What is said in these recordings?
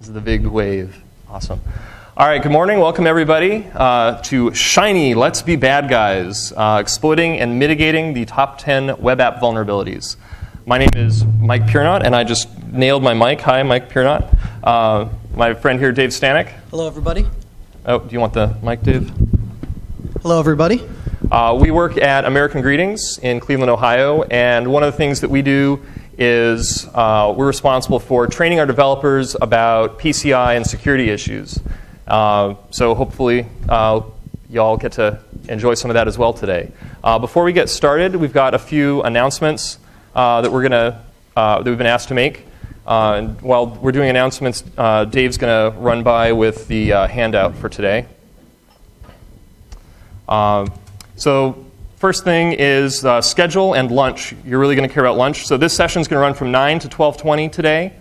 This is the big wave. Awesome. All right, good morning. Welcome, everybody, to Shiny Let's Be Bad Guys, exploiting and mitigating the top 10 web app vulnerabilities. My name is Mike Piernot, and I just nailed my mic. Hi, Mike Piernot. My friend here, Dave Stanek. Hello, everybody. Oh, do you want the mic, Dave? Hello, everybody. We work at American Greetings in Cleveland, Ohio, and one of the things that we do is we're responsible for training our developers about PCI and security issues. So hopefully you all get to enjoy some of that as well today. Before we get started, we've got a few announcements that we've been asked to make. And while we're doing announcements, Dave's going to run by with the handout for today. So first thing is schedule and lunch. You're really going to care about lunch. So this session is going to run from 9 to 12:20 today.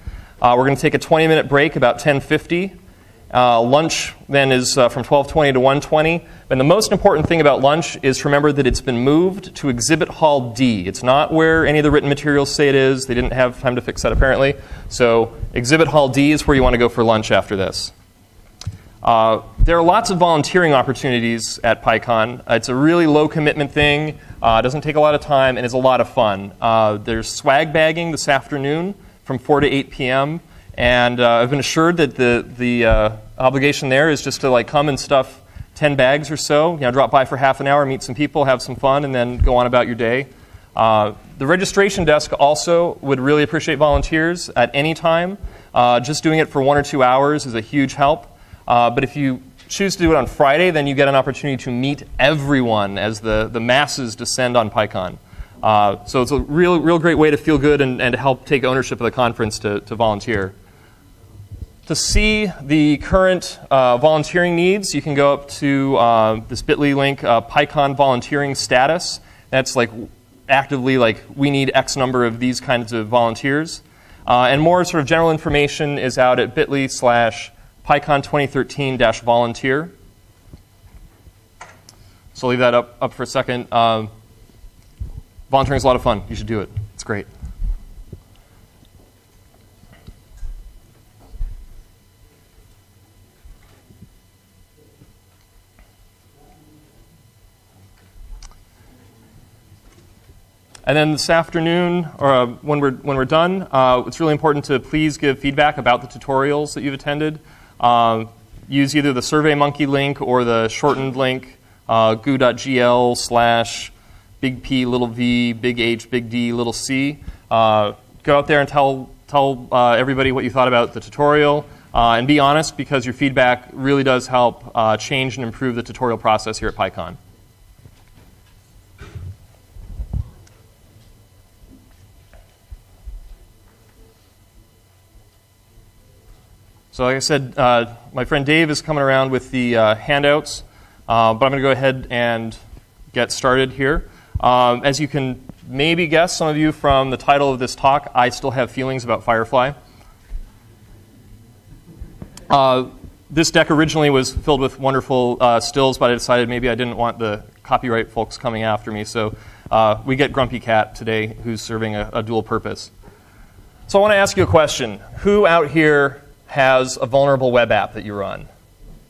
We're going to take a 20-minute break about 10:50. Lunch then is from 12:20 to 1:20. And the most important thing about lunch is to remember that it's been moved to Exhibit Hall D. It's not where any of the written materials say it is. They didn't have time to fix that, apparently. So Exhibit Hall D is where you want to go for lunch after this. There are lots of volunteering opportunities at Pycon. It's a really low commitment thing. It doesn't take a lot of time, and it's a lot of fun. There's swag bagging this afternoon from 4 to 8 p.m. And I've been assured that the obligation there is just to come and stuff 10 bags or so. Drop by for half an hour, meet some people, have some fun, and then go on about your day. The registration desk also would really appreciate volunteers at any time. Just doing it for 1 or 2 hours is a huge help. But if you choose to do it on Friday, then you get an opportunity to meet everyone as the masses descend on Pycon. So it's a real great way to feel good and to help take ownership of the conference to volunteer. To see the current volunteering needs, you can go up to this bit.ly link, Pycon volunteering status. That's actively we need X number of these kinds of volunteers. And more sort of general information is out at bit.ly/Pycon 2013-volunteer. So I'll leave that up for a second. Volunteering is a lot of fun. You should do it. It's great. And then this afternoon, or when we're done, it's really important to please give feedback about the tutorials that you've attended. Use either the SurveyMonkey link or the shortened link, goo.gl/big P, little v, big H, big D, little c. Go out there and tell everybody what you thought about the tutorial. And be honest, because your feedback really does help change and improve the tutorial process here at Pycon. So like I said, my friend Dave is coming around with the handouts, but I'm going to go ahead and get started here. As you can maybe guess, some of you from the title of this talk, I still have feelings about Firefly. This deck originally was filled with wonderful stills, but I decided maybe I didn't want the copyright folks coming after me, so we get Grumpy Cat today, who's serving a dual purpose. So I want to ask you a question. Who out here has a vulnerable web app that you run?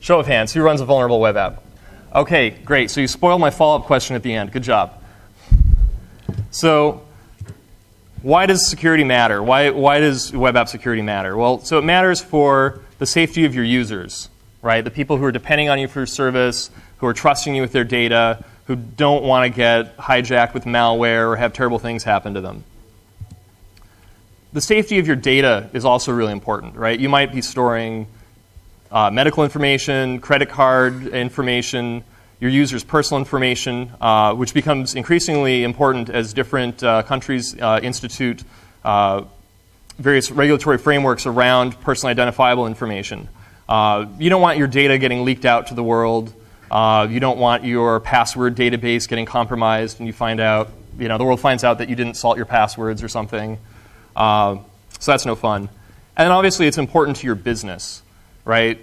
Show of hands, who runs a vulnerable web app? Okay, great. So you spoiled my follow-up question at the end. Good job. So why does security matter? Why does web app security matter? Well, so it matters for the safety of your users, right? The people who are depending on you for your service, who are trusting you with their data, who don't want to get hijacked with malware or have terrible things happen to them. The safety of your data is also really important, right? You might be storing medical information, credit card information, your users' personal information, which becomes increasingly important as different countries institute various regulatory frameworks around personally identifiable information. You don't want your data getting leaked out to the world. You don't want your password database getting compromised and you find out, the world finds out that you didn't salt your passwords or something. So that's no fun. And then obviously it's important to your business, right?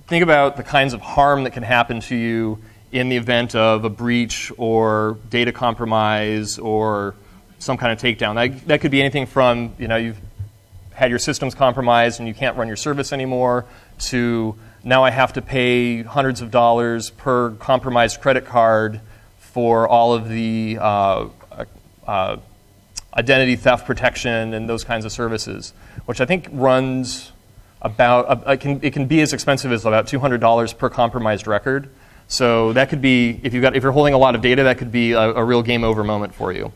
Think about the kinds of harm that can happen to you in the event of a breach or data compromise or some kind of takedown. That could be anything from, you've had your systems compromised and you can't run your service anymore, to now I have to pay hundreds of dollars per compromised credit card for all of the identity theft protection and those kinds of services, which I think runs about, it can be as expensive as about $200 per compromised record. So that could be, if you're holding a lot of data, that could be a real game over moment for you.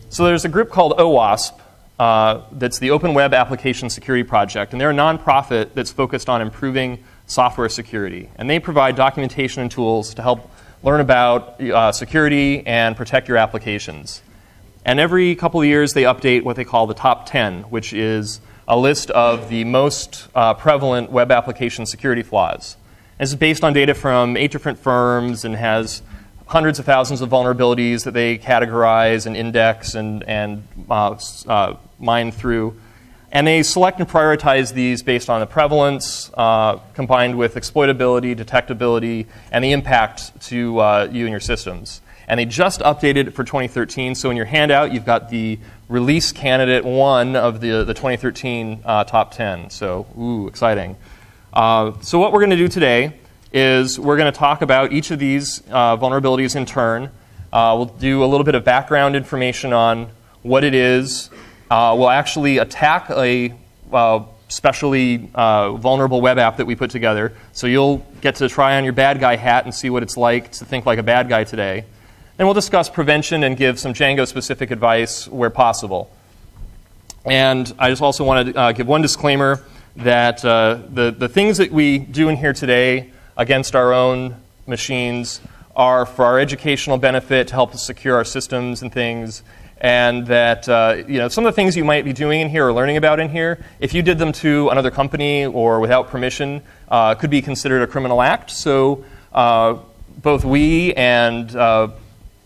So there's a group called OWASP, that's the Open Web Application Security Project, and they're a nonprofit that's focused on improving software security. And they provide documentation and tools to help learn about security and protect your applications. And every couple of years, they update what they call the top 10, which is a list of the most prevalent web application security flaws. This is based on data from 8 different firms and has hundreds of thousands of vulnerabilities that they categorize and index and mine through. And they select and prioritize these based on the prevalence combined with exploitability, detectability, and the impact to you and your systems. And they just updated it for 2013. So in your handout, you've got the release candidate 1 of the 2013 top 10. So, ooh, exciting. So what we're going to do today is we're going to talk about each of these vulnerabilities in turn. We'll do a little bit of background information on what it is. We'll actually attack a specially vulnerable web app that we put together. So you'll get to try on your bad guy hat and see what it's like to think like a bad guy today. Then we'll discuss prevention and give some Django-specific advice where possible. And I just also want to give one disclaimer that the things that we do in here today against our own machines are for our educational benefit to help us secure our systems and things, and that some of the things you might be doing in here or learning about in here, if you did them to another company or without permission, could be considered a criminal act. So both we and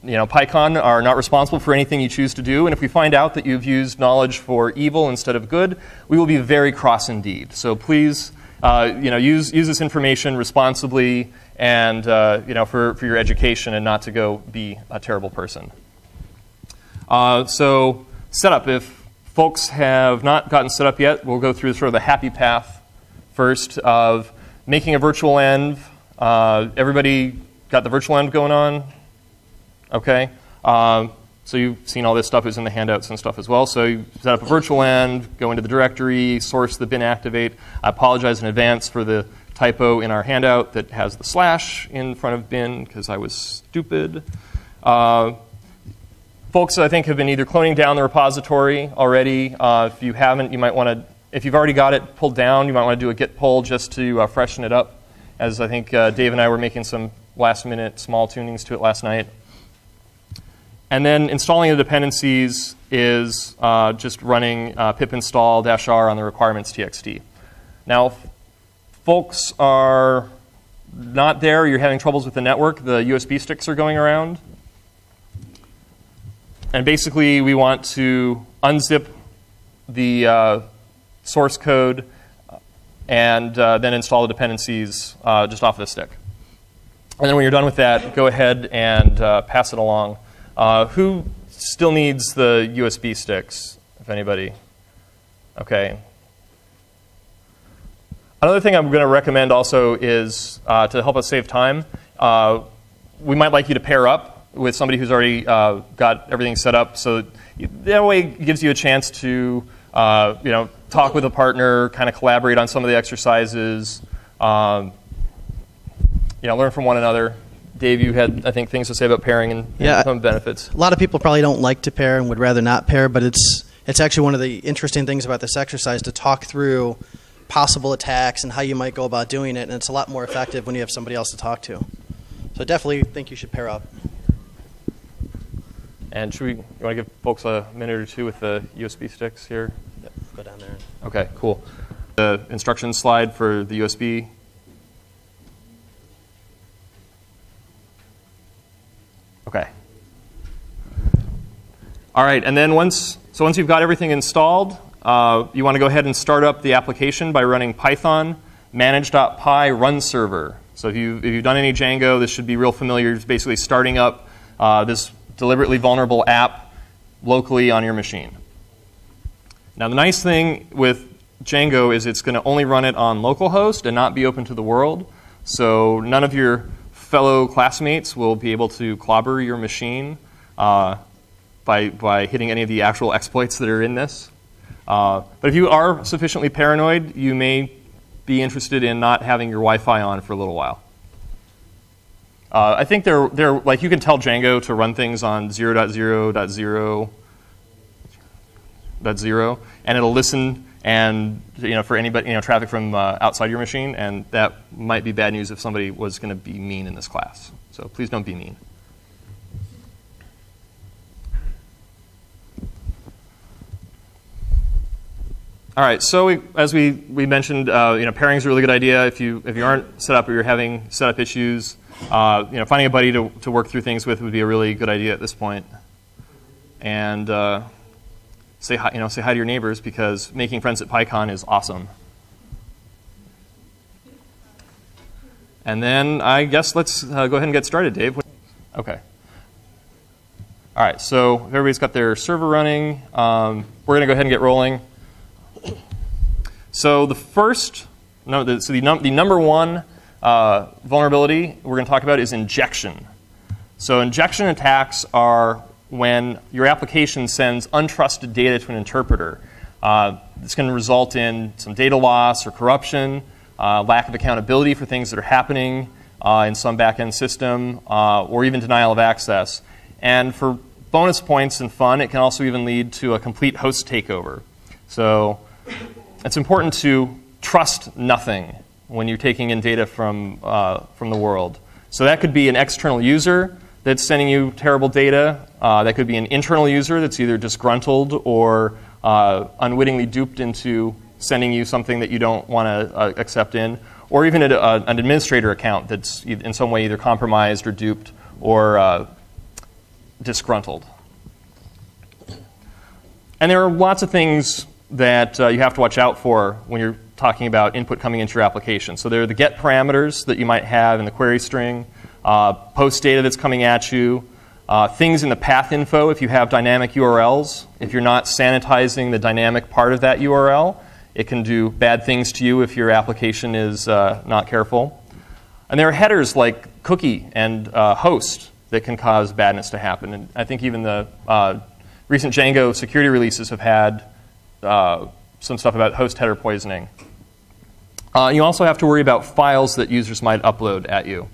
Pycon are not responsible for anything you choose to do, and if we find out that you've used knowledge for evil instead of good, we will be very cross indeed. So please, use this information responsibly and for your education, and not to go be a terrible person. So setup. If folks have not gotten set up yet, we'll go through sort of the happy path first of making a virtual env. Everybody got the virtual env going on? Okay, so you've seen all this stuff is in the handouts and stuff as well. So you set up a virtual env, go into the directory, source the bin activate. I apologize in advance for the typo in our handout that has the slash in front of bin because I was stupid. Folks, I think, have been either cloning down the repository already. If you haven't, you might want to, if you've already got it pulled down, you might want to do a git pull just to freshen it up, as I think Dave and I were making some last-minute small tunings to it last night. And then installing the dependencies is just running pip install -r on the requirements txt. Now, if folks are not there, you're having troubles with the network, the USB sticks are going around. And basically, we want to unzip the source code and then install the dependencies just off the stick. And then when you're done with that, go ahead and pass it along. Who still needs the USB sticks, if anybody? Okay. Another thing I'm going to recommend also is, to help us save time, we might like you to pair up with somebody who's already got everything set up. So that way it gives you a chance to talk with a partner, kind of collaborate on some of the exercises, learn from one another. Dave, you had, I think, things to say about pairing and some benefits. A lot of people probably don't like to pair and would rather not pair, but it's actually one of the interesting things about this exercise to talk through possible attacks and how you might go about doing it, and it's a lot more effective when you have somebody else to talk to. So I definitely think you should pair up. And you want to give folks a minute or two with the USB sticks here? Yep, go down there. Okay, cool. The instructions slide for the USB. Okay. All right, and then once you've got everything installed, you want to go ahead and start up the application by running Python manage.py run server. So if you've done any Django, this should be real familiar. It's basically starting up this deliberately vulnerable app locally on your machine. Now, the nice thing with Django is it's going to only run it on localhost and not be open to the world. So none of your fellow classmates will be able to clobber your machine by hitting any of the actual exploits that are in this. But if you are sufficiently paranoid, you may be interested in not having your Wi-Fi on for a little while. I think they're like, you can tell Django to run things on 0.0.0.0, and it'll listen and for anybody traffic from outside your machine, and that might be bad news if somebody was going to be mean in this class. So please don't be mean. All right, so as we mentioned, pairing is a really good idea. If you aren't set up or you're having setup issues, finding a buddy to work through things with would be a really good idea at this point. And say hi to your neighbors, because making friends at Pycon is awesome. And then I guess let's go ahead and get started, Dave. Okay. All right, so everybody's got their server running. We're going to go ahead and get rolling. So the number one vulnerability we're going to talk about is injection. So injection attacks are when your application sends untrusted data to an interpreter. It's going to result in some data loss or corruption, lack of accountability for things that are happening in some back-end system, or even denial of access. And for bonus points and fun, it can also even lead to a complete host takeover. So it's important to trust nothing when you're taking in data from the world. So that could be an external user that's sending you terrible data. That could be an internal user that's either disgruntled or unwittingly duped into sending you something that you don't want to accept in, or even an administrator account that's in some way either compromised or duped or disgruntled. And there are lots of things that you have to watch out for when you're talking about input coming into your application. So there are the get parameters that you might have in the query string, post data that's coming at you, things in the path info if you have dynamic URLs. If you're not sanitizing the dynamic part of that URL, it can do bad things to you if your application is not careful. And there are headers like cookie and host that can cause badness to happen. And I think even the recent Django security releases have had some stuff about host header poisoning. You also have to worry about files that users might upload at you.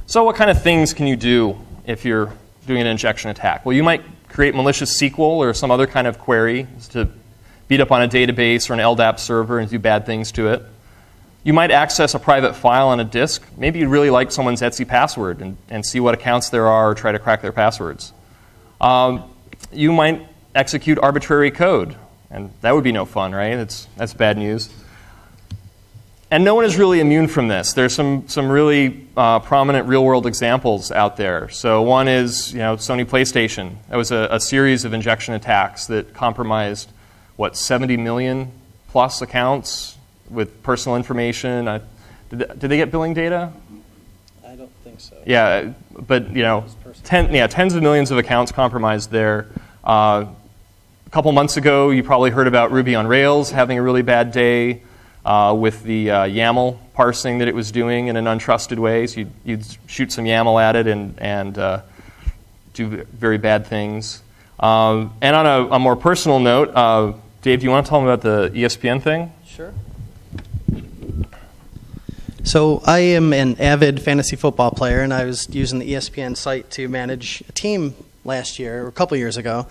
So what kind of things can you do if you're doing an injection attack? Well, you might create malicious SQL or some other kind of query to beat up on a database or an LDAP server and do bad things to it. You might access a private file on a disk. Maybe you'd really like someone's Etsy password and see what accounts there are or try to crack their passwords. You might execute arbitrary code, and that would be no fun, right? That's bad news. And no one is really immune from this. There's some really prominent real-world examples out there. So one is Sony PlayStation. That was a series of injection attacks that compromised, 70 million plus accounts with personal information. Did they get billing data? I don't think so. Yeah, but tens of millions of accounts compromised there. A couple months ago, you probably heard about Ruby on Rails having a really bad day with the YAML parsing that it was doing in an untrusted way. So you'd shoot some YAML at it and do very bad things. And on a more personal note, Dave, do you want to tell them about the ESPN thing? Sure. So I am an avid fantasy football player, and I was using the ESPN site to manage a team last year, or a couple years ago.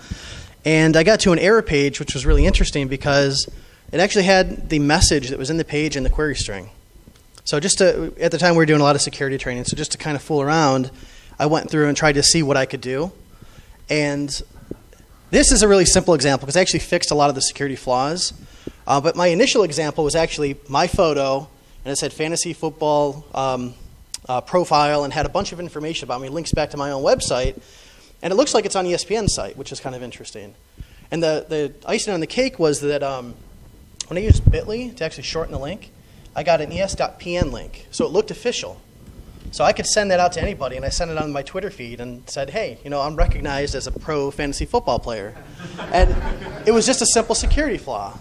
And I got to an error page, which was really interesting because it actually had the message that was in the page in the query string. So at the time we were doing a lot of security training, so just to kind of fool around, I went through and tried to see what I could do. And this is a really simple example because I actually fixed a lot of the security flaws. But my initial example was actually my photo, and it said fantasy football profile and had a bunch of information about me, links back to my own website. And it looks like it's on ESPN's site, which is kind of interesting. And the icing on the cake was that when I used Bitly to actually shorten the link, I got an es.pn link. So it looked official. So I could send that out to anybody, and I sent it on my Twitter feed and said, hey, I'm recognized as a pro fantasy football player. And it was just a simple security flaw.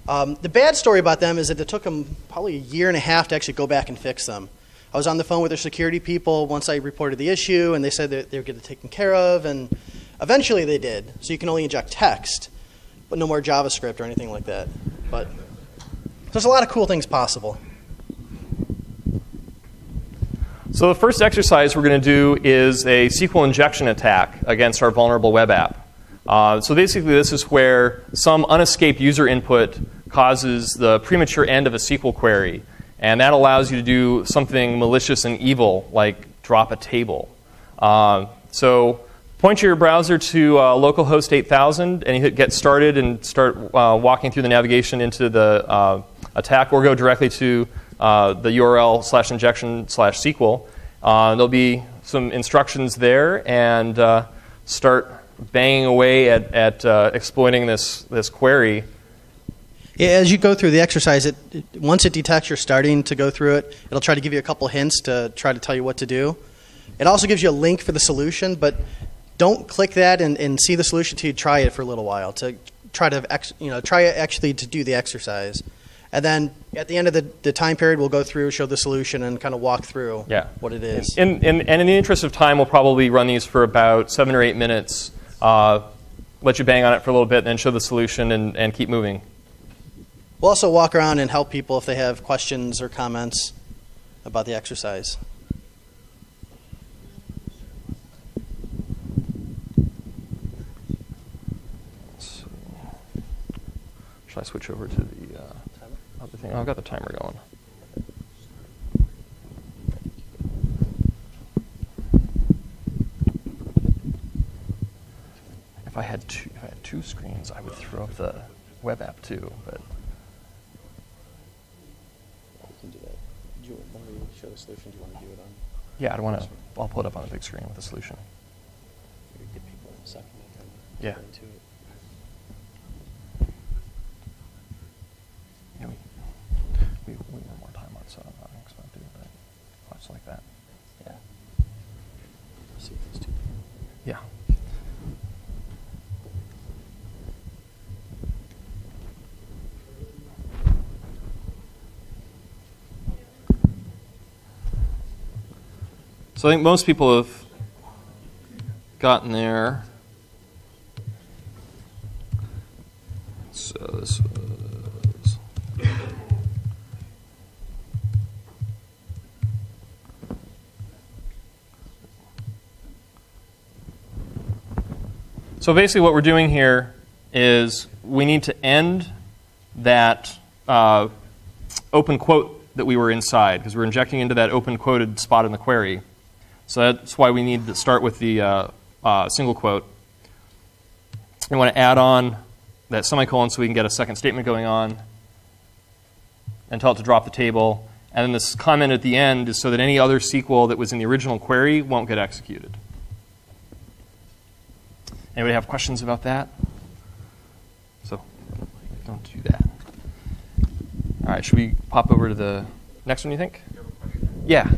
The bad story about them is that it took them probably a year and a half to actually go back and fix them. I was on the phone with their security people once I reported the issue, and they said that they were getting it taken care of, and eventually they did. So you can only inject text, but no more JavaScript or anything like that. But there's a lot of cool things possible. So the first exercise we're going to do is a SQL injection attack against our vulnerable web app. So basically this is where some unescaped user input causes the premature end of a SQL query. And that allows you to do something malicious and evil, like drop a table. So point your browser to localhost 8000, and you hit Get Started and start walking through the navigation into the attack, or go directly to the URL /injection/SQL. There'll be some instructions there, and start banging away at exploiting this query. Yeah, as you go through the exercise, once it detects you're starting to go through it, it'll try to give you a couple hints to try to tell you what to do. It also gives you a link for the solution, but don't click that and see the solution until you try it for a little while to try to try actually to do the exercise. And then at the end of the time period, we'll go through, show the solution, and kind of walk through what it is. And in the interest of time, we'll probably run these for about 7 or 8 minutes, let you bang on it for a little bit, and then show the solution and keep moving. We'll also walk around and help people if they have questions or comments about the exercise. Should I switch over to the other thing? Oh, I've got the timer going. If I had two screens, I would throw up the web app too, but. You can do that. When we show the solution, do you want to do it on? Yeah, I'll pull it up on the big screen with the solution. Give people a second to kind of Yeah. get into it. Yeah, we want more time on, so I'm not expecting to do it, but much like that. Yeah. See if those two. Yeah. So I think most people have gotten there. So this was. So basically what we're doing here is we need to end that open quote that we were inside, because we're injecting into that open quoted spot in the query. So that's why we need to start with the single quote. We want to add on that semicolon so we can get a second statement going on, and tell it to drop the table. And then this comment at the end is so that any other SQL that was in the original query won't get executed. Anybody have questions about that? So don't do that. All right, should we pop over to the next one, you think? Yeah.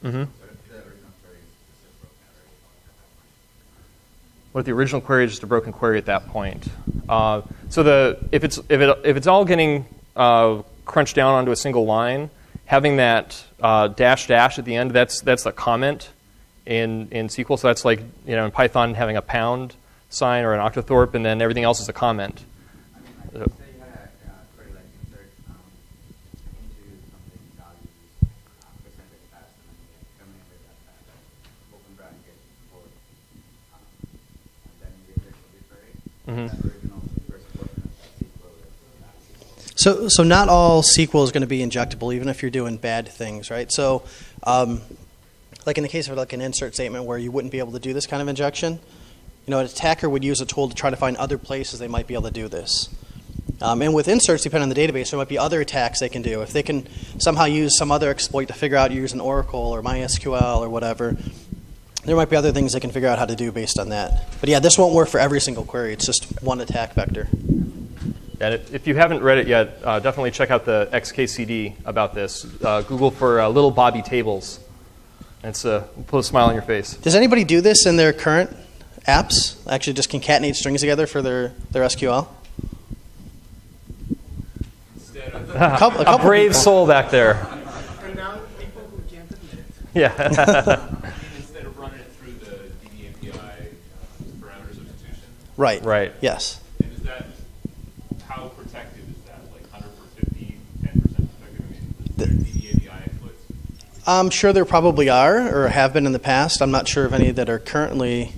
Mm-hmm. What if the original query is just a broken query at that point? So if it's all getting crunched down onto a single line, having that dash at the end, that's a comment in SQL. So that's like in Python having a pound sign or an octothorpe, and then everything else is a comment. So not all SQL is going to be injectable, even if you're doing bad things, right? So like in the case of like an insert statement where you wouldn't be able to do this kind of injection, an attacker would use a tool to try to find other places they might be able to do this. And with inserts, depending on the database, there might be other attacks they can do. If they can somehow use some other exploit to figure out using Oracle or MySQL or whatever, there might be other things they can figure out how to do based on that. But yeah, this won't work for every single query. It's just one attack vector. And if you haven't read it yet, definitely check out the XKCD about this. Google for Little Bobby Tables. It's put a smile on your face. Does anybody do this in their current apps? Actually just concatenate strings together for their SQL? A brave people. soul back there. For now, people who can't admit it. Yeah. Instead of running it through the DB API parameter substitution. Right. Right. Yes. And is that, how protected is that? Like 100 for 50, 10% protected? I mean, is there DB API inputs? I'm sure there probably are or have been in the past. I'm not sure of any that are currently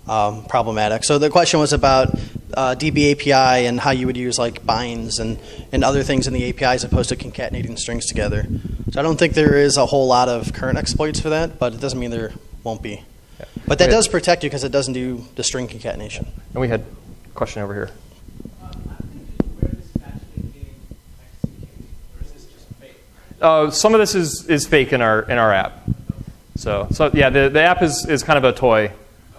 problematic. So the question was about DB API and how you would use like binds and other things in the API as opposed to concatenating strings together. So I don't think there is a whole lot of current exploits for that, but it doesn't mean there won't be. Yeah. But that does protect you because it doesn't do the string concatenation. And we had a question over here. Some of this is fake in our app. So yeah, the app is kind of a toy.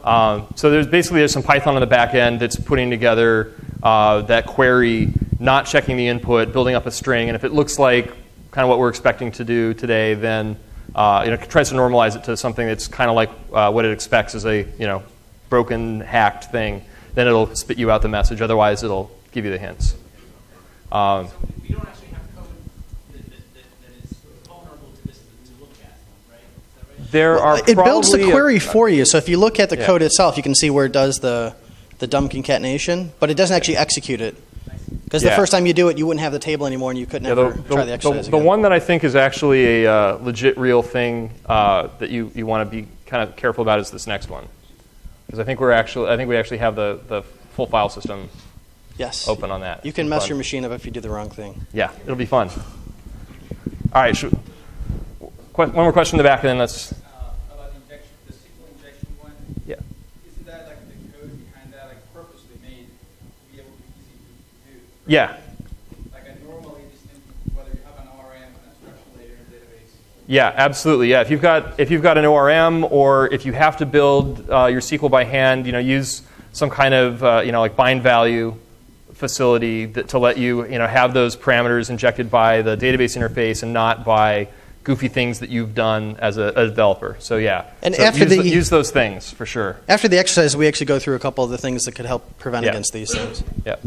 So there's some Python on the back end that's putting together that query, not checking the input, building up a string, and if it looks like kind of what we're expecting to do today, then it tries to normalize it to something that's kind of like what it expects as a broken, hacked thing. Then it'll spit you out the message. Otherwise, it'll give you the hints. So we don't actually have code that is vulnerable to this to look at, right? Is that right? It builds the query for you. So if you look at the code itself, you can see where it does the dumb concatenation, but it doesn't actually execute it. Because the first time you do it, you wouldn't have the table anymore, and you couldn't ever try the exercise again. The one that I think is actually a legit, real thing that you want to be kind of careful about is this next one, because I think we actually have the full file system open on that. You can mess your machine up if you do the wrong thing. Yeah, it'll be fun. All right, one more question in the back, and then let's. About the SQL injection one. Yeah. Isn't that like the code behind that, like purposely made to be able to be easy to do? Yeah. Like I normally just think whether you have an ORM and a structured data database. Yeah, absolutely. Yeah, if you've got an ORM, or if you have to build your SQL by hand, use some kind of like bind value facility to let you have those parameters injected by the database interface and not by goofy things that you've done as a developer. So yeah, and use those things for sure. After the exercise, we actually go through a couple of the things that could help prevent against these things. Yeah.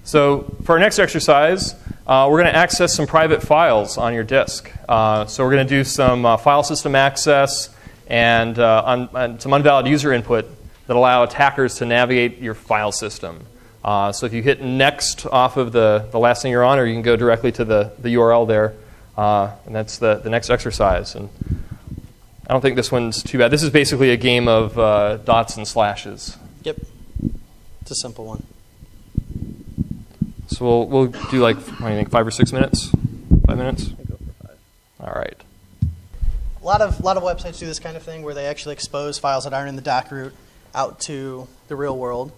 So for our next exercise, we're going to access some private files on your disk. So we're going to do some file system access and some unvalid user input that allow attackers to navigate your file system. So if you hit next off of the last thing you're on, or you can go directly to the URL there, and that's the next exercise. And I don't think this one's too bad. This is basically a game of dots and slashes. Yep. It's a simple one. So we'll do like, what do you think, 5 or 6 minutes? 5 minutes? I'll go for 5. All right. A lot of websites do this kind of thing where they actually expose files that aren't in the doc root out to the real world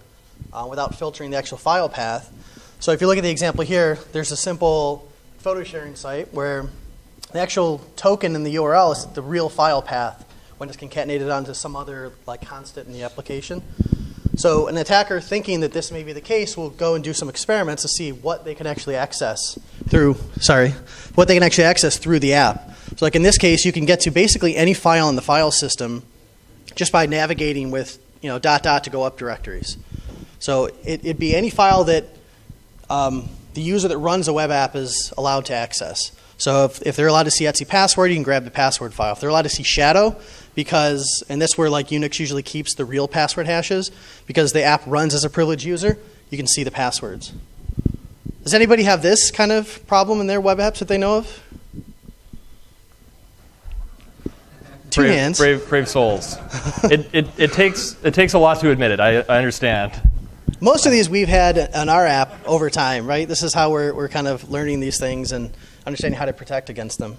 without filtering the actual file path. So if you look at the example here, there's a simple photo sharing site where the actual token in the URL is the real file path when it's concatenated onto some other like constant in the application. So an attacker thinking that this may be the case will go and do some experiments to see what they can actually access through the app. So like in this case, you can get to basically any file in the file system just by navigating with .. to go up directories. So it'd be any file that the user that runs a web app is allowed to access. So if they're allowed to see etc password, you can grab the password file. If they're allowed to see shadow, and that's where like Unix usually keeps the real password hashes, because the app runs as a privileged user, you can see the passwords. Does anybody have this kind of problem in their web apps that they know of? Two hands. Brave souls. It takes a lot to admit it. I understand. Most of these we've had on our app over time, right? This is how we're kind of learning these things and understanding how to protect against them.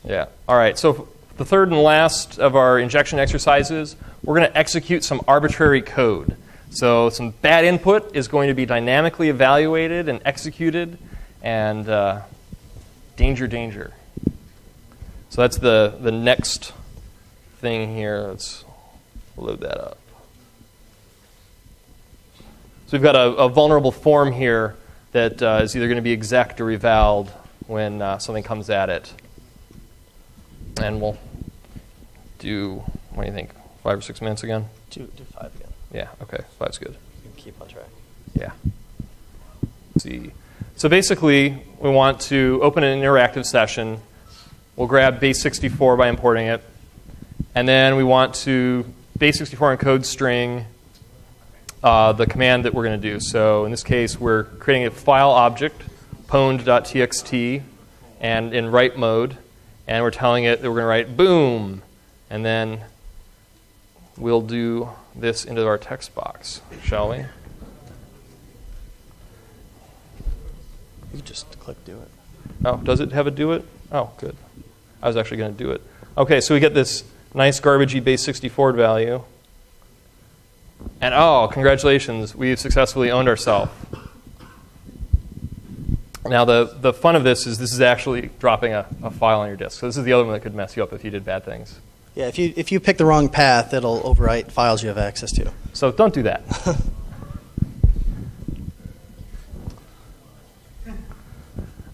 Yeah. All right. So the third and last of our injection exercises, we're going to execute some arbitrary code. So some bad input is going to be dynamically evaluated and executed, and danger. So that's the next thing here. Let's load that up. So we've got a vulnerable form here that is either going to be exec'd or eval'd when something comes at it. And we'll do, what do you think, 5 or 6 minutes again? Do 5 again. Yeah, okay, 5's good. You can keep on track. Yeah. Let's see. So basically, we want to open an interactive session. We'll grab base64 by importing it. And then we want to base64 encode string the command that we're going to do. So in this case, we're creating a file object, pwned.txt, and in write mode. And we're telling it that we're going to write boom. And then we'll do this into our text box, shall we? You just click do it. Oh, does it have a do it? Oh, good. I was actually going to do it. Okay, so we get this nice garbagey base64 value. And oh, congratulations, we've successfully owned ourselves. Now, the fun of this is actually dropping a file on your disk. So this is the other one that could mess you up if you did bad things. Yeah, if you pick the wrong path, it'll overwrite files you have access to. So don't do that.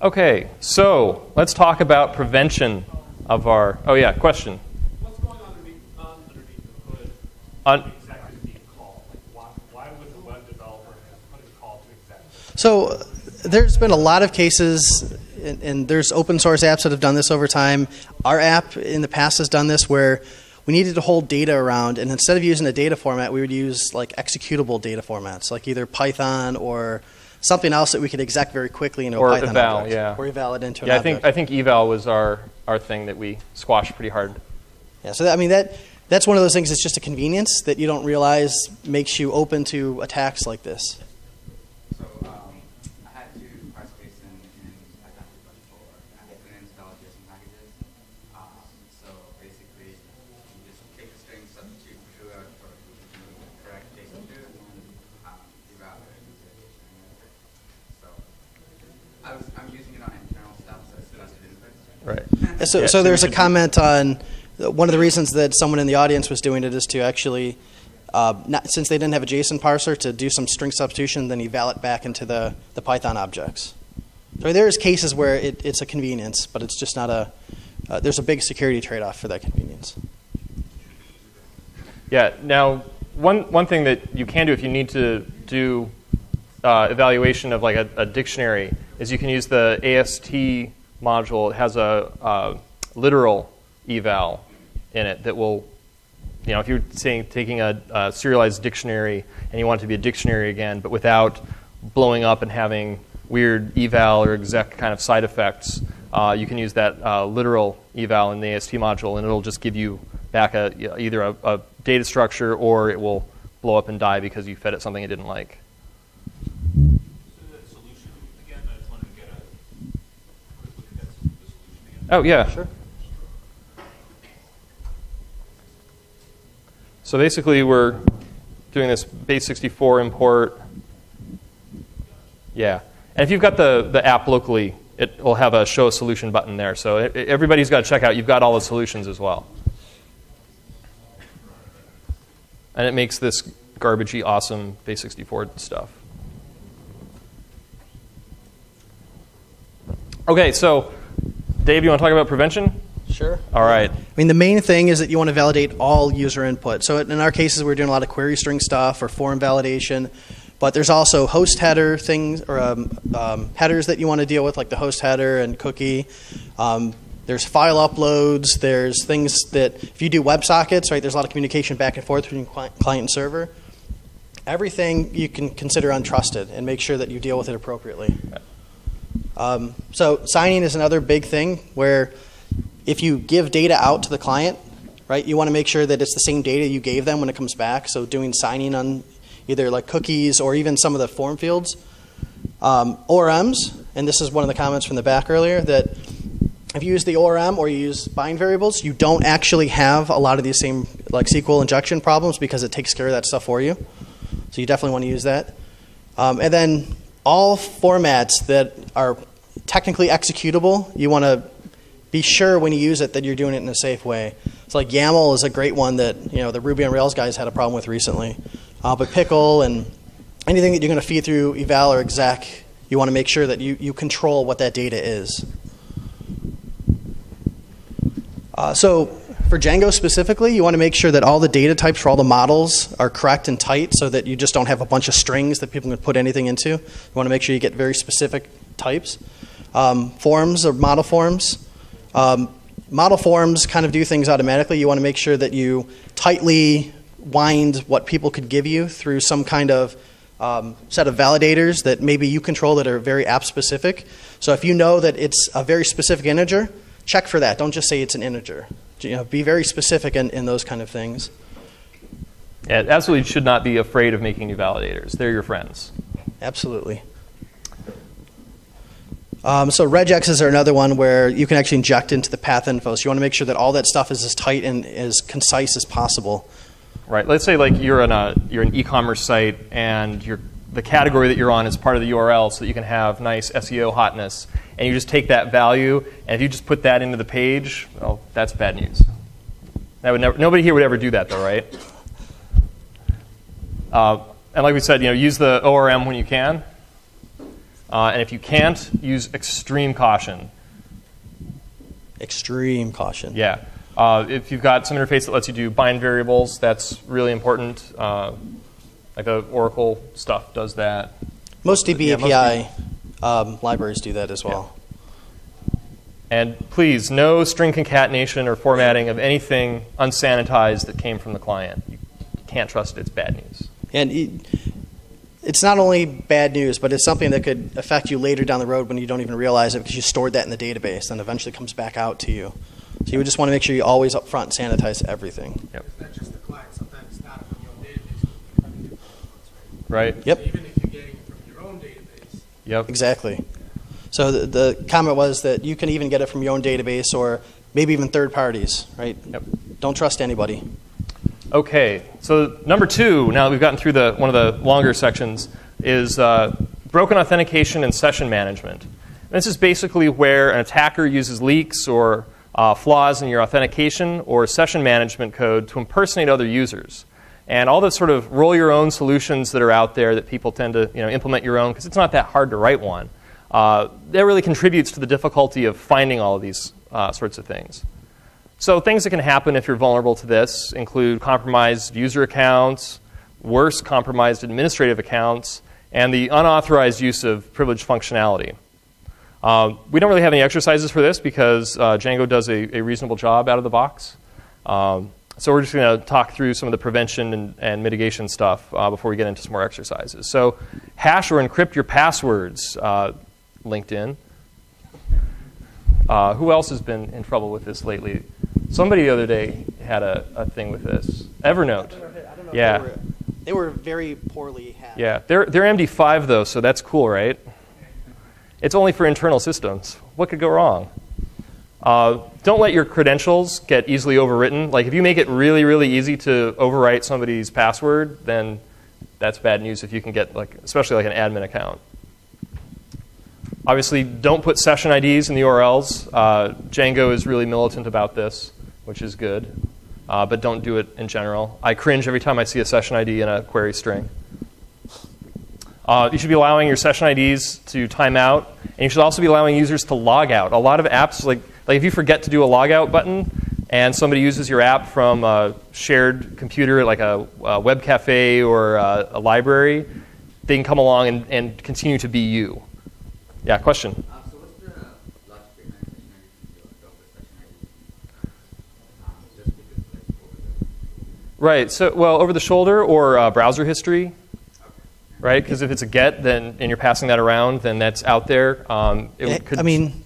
Okay, so let's talk about prevention of our. Oh yeah, question. What's going on underneath the hood? Exactly being called. Like why would the web developer have put a call to exec? So there's been a lot of cases, and there's open source apps that have done this over time. Our app in the past has done this where we needed to hold data around, and instead of using a data format, we would use like executable data formats, like either Python or something else that we could exec very quickly into a Python eval, object. yeah. Or eval it into an Yeah, object. I think eval was our thing that we squashed pretty hard. Yeah, so I mean that's one of those things that's just a convenience that you don't realize makes you open to attacks like this. So I had to parse Python and Python before. I had to install JSON packages. So basically, you just take the string, substitute true out for the correct JSON true, and evaluate it. So I'm using it on internal stuff, so it's trusted input. Right. So, Yeah, so there's we a should- comment on one of the reasons that someone in the audience was doing it is to actually, since they didn't have a JSON parser, to do some string substitution, then eval it back into the Python objects. So there's cases where it's a convenience, but it's just not there's a big security trade-off for that convenience. Yeah. Now, one thing that you can do if you need to do evaluation of like a dictionary is you can use the AST module. It has a literal eval in it that will, if you're taking a serialized dictionary and you want it to be a dictionary again, but without blowing up and having weird eval or exec kind of side effects, you can use that literal eval in the AST module, and it'll just give you back either a data structure or it will blow up and die because you fed it something it didn't like. So the solution again, I just wanted to get a quick look at the solution again. Oh, yeah. Sure. So basically, we're doing this base64 import. Yeah. And if you've got the app locally, it will have a show a solution button there. So everybody's got to check out. You've got all the solutions as well. And it makes this garbagey, awesome base64 stuff. Okay, so Dave, you want to talk about prevention? Sure. All right. I mean, the main thing is that you want to validate all user input. So in our cases, we're doing a lot of query string stuff or form validation. But there's also host header things or headers that you want to deal with, like the host header and cookie. There's file uploads. There's things that if you do WebSockets, right, there's a lot of communication back and forth between client and server. Everything you can consider untrusted and make sure that you deal with it appropriately. So signing is another big thing where if you give data out to the client, right, you want to make sure that it's the same data you gave them when it comes back. So doing signing on either like cookies or even some of the form fields. ORMs, and this is one of the comments from the back earlier, that if you use the ORM or you use bind variables, you don't actually have a lot of these same like SQL injection problems because it takes care of that stuff for you. So you definitely want to use that. And then all formats that are technically executable, you want to be sure when you use it that you're doing it in a safe way. So like YAML is a great one that the Ruby on Rails guys had a problem with recently. But Pickle and anything that you're going to feed through eval or exec, you want to make sure that you control what that data is. So for Django specifically, you want to make sure that all the data types for all the models are correct and tight so that you just don't have a bunch of strings that people can put anything into. You want to make sure you get very specific types. Forms or model forms. Model forms kind of do things automatically. You want to make sure that you tightly wind what people could give you through some kind of set of validators that maybe you control that are very app specific. So if you know that it's a very specific integer, check for that. Don't just say it's an integer. Be very specific in those kind of things. Yeah, absolutely should not be afraid of making new validators. They're your friends. Absolutely. So regexes are another one where you can actually inject into the path info. So you want to make sure that all that stuff is as tight and as concise as possible. Right. Let's say like you're an e-commerce site and the category that you're on is part of the URL so that you can have nice SEO hotness. And you just take that value, and if you just put that into the page, well, that's bad news. Nobody here would ever do that, though, right? And like we said, use the ORM when you can. And if you can't, use extreme caution. Extreme caution. Yeah. If you've got some interface that lets you do bind variables, that's really important. Like the Oracle stuff does that. Most DB API libraries do that as well. Yeah. And please, no string concatenation or formatting of anything unsanitized that came from the client. You can't trust it. It's bad news. And it's not only bad news, but it's something that could affect you later down the road when you don't even realize it because you stored that in the database and eventually comes back out to you. So you would just want to make sure you always up front sanitize everything. Yep. It's not just the client. Sometimes it's not from your own database. Right. Yep. So even if you're getting it from your own database. Yep. Exactly. So the comment was that you can even get it from your own database or maybe even third parties, right? Yep. Don't trust anybody. Okay, so number 2, now that we've gotten through one of the longer sections, is broken authentication and session management. And this is basically where an attacker uses leaks or flaws in your authentication or session management code to impersonate other users. And all the sort of roll your own solutions that are out there that people tend to implement your own because it's not that hard to write one. That really contributes to the difficulty of finding all of these sorts of things. So things that can happen if you're vulnerable to this include compromised user accounts, worse, compromised administrative accounts, and the unauthorized use of privileged functionality. We don't really have any exercises for this because Django does a reasonable job out of the box. So we're just going to talk through some of the prevention and mitigation stuff before we get into some more exercises. So hash or encrypt your passwords, LinkedIn. Who else has been in trouble with this lately? Somebody the other day had a thing with this. Evernote. I don't know Yeah. they were very poorly hacked. Yeah. They're MD5 though, so that's cool, right? It's only for internal systems. What could go wrong? Don't let your credentials get easily overwritten. Like if you make it really, really easy to overwrite somebody's password, then that's bad news if you can get especially like an admin account. Obviously, don't put session IDs in the URLs. Django is really militant about this, which is good. But don't do it in general. I cringe every time I see a session ID in a query string. You should be allowing your session IDs to time out. And you should also be allowing users to log out. A lot of apps, like if you forget to do a logout button and somebody uses your app from a shared computer, like a web cafe or a library, they can come along and continue to be you. Yeah, question? So what's the logic behind that you don't put session IDs? Just because over the... Right. So, well, over the shoulder or browser history, right? Because if it's a get, then and you're passing that around, then that's out there.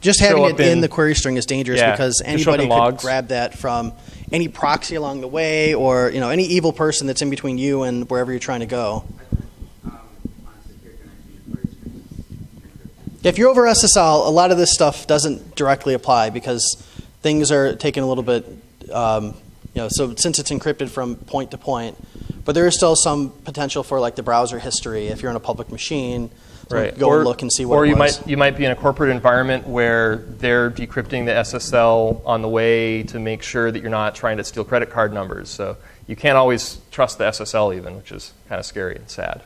Just having it in the query string is dangerous because anybody could grab that from any proxy along the way, or any evil person that's in between you and wherever you're trying to go. If you're over SSL, a lot of this stuff doesn't directly apply because things are taken a little bit, so since it's encrypted from point to point, but there is still some potential for like the browser history if you're on a public machine. Right. Go and look and see what it was. Or you might be in a corporate environment where they're decrypting the SSL on the way to make sure that you're not trying to steal credit card numbers. So you can't always trust the SSL even, which is kind of scary and sad.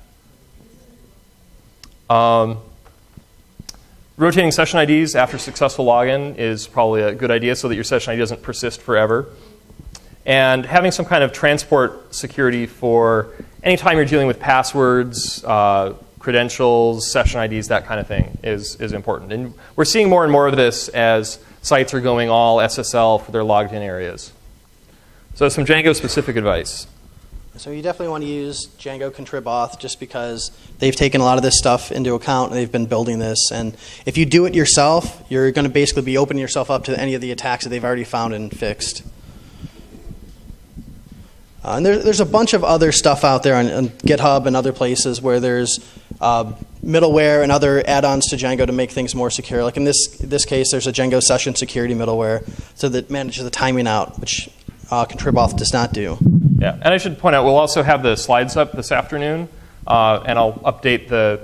rotating session IDs after successful login is probably a good idea so that your session ID doesn't persist forever. And having some kind of transport security for any time you're dealing with passwords, credentials, session IDs, that kind of thing is important. And we're seeing more and more of this as sites are going all SSL for their logged in areas. So some Django-specific advice. So you definitely want to use Django contrib auth just because they've taken a lot of this stuff into account and they've been building this. And if you do it yourself, you're going to basically be opening yourself up to any of the attacks that they've already found and fixed. And there's a bunch of other stuff out there on GitHub and other places where there's middleware and other add-ons to Django to make things more secure. Like in this case, there's a Django session security middleware so that manages the timing out, which contrib auth does not do. Yeah, and I should point out, we'll also have the slides up this afternoon, and I'll update the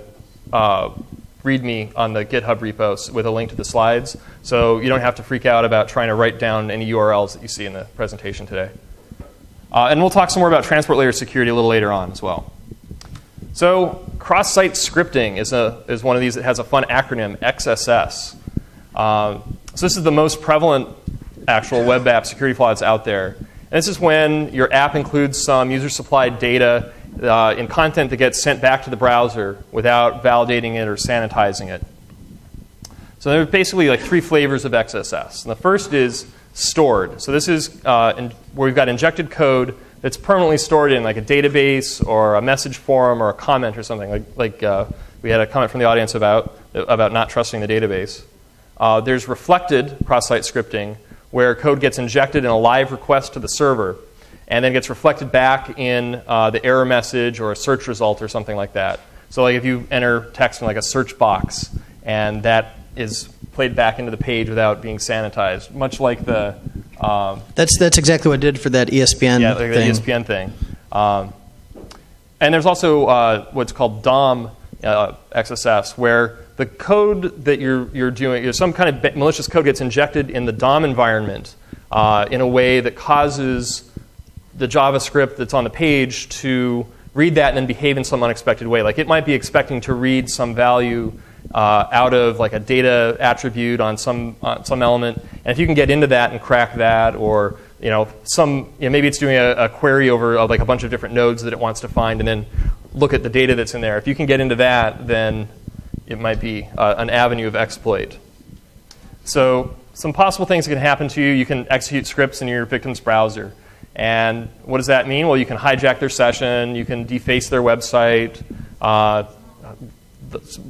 README on the GitHub repo with a link to the slides, so you don't have to freak out about trying to write down any URLs that you see in the presentation today. And we'll talk some more about transport layer security a little later on as well. So cross-site scripting is one of these that has a fun acronym, XSS. So this is the most prevalent actual web app security flaw that's out there. And this is when your app includes some user-supplied data in content that gets sent back to the browser without validating it or sanitizing it. So there are basically like 3 flavors of XSS. And the first is stored. So this is where we've got injected code that's permanently stored in like a database or a message forum or a comment or something. Like we had a comment from the audience about not trusting the database. There's reflected cross-site scripting, where code gets injected in a live request to the server and then gets reflected back in the error message or a search result or something like that. So like if you enter text in like a search box and that is played back into the page without being sanitized, much like the... That's exactly what I did for that ESPN yeah, like thing. the ESPN thing. And there's also what's called DOM XSS, where the code that you're doing, some kind of malicious code gets injected in the DOM environment in a way that causes the JavaScript that's on the page to read that and then behave in some unexpected way. Like it might be expecting to read some value out of like a data attribute on some element, and if you can get into that and crack that, or maybe it's doing a query over like a bunch of different nodes that it wants to find, and then look at the data that's in there. If you can get into that, then it might be an avenue of exploit. So some possible things that can happen to you. You can execute scripts in your victim's browser. And what does that mean? Well, you can hijack their session. You can deface their website.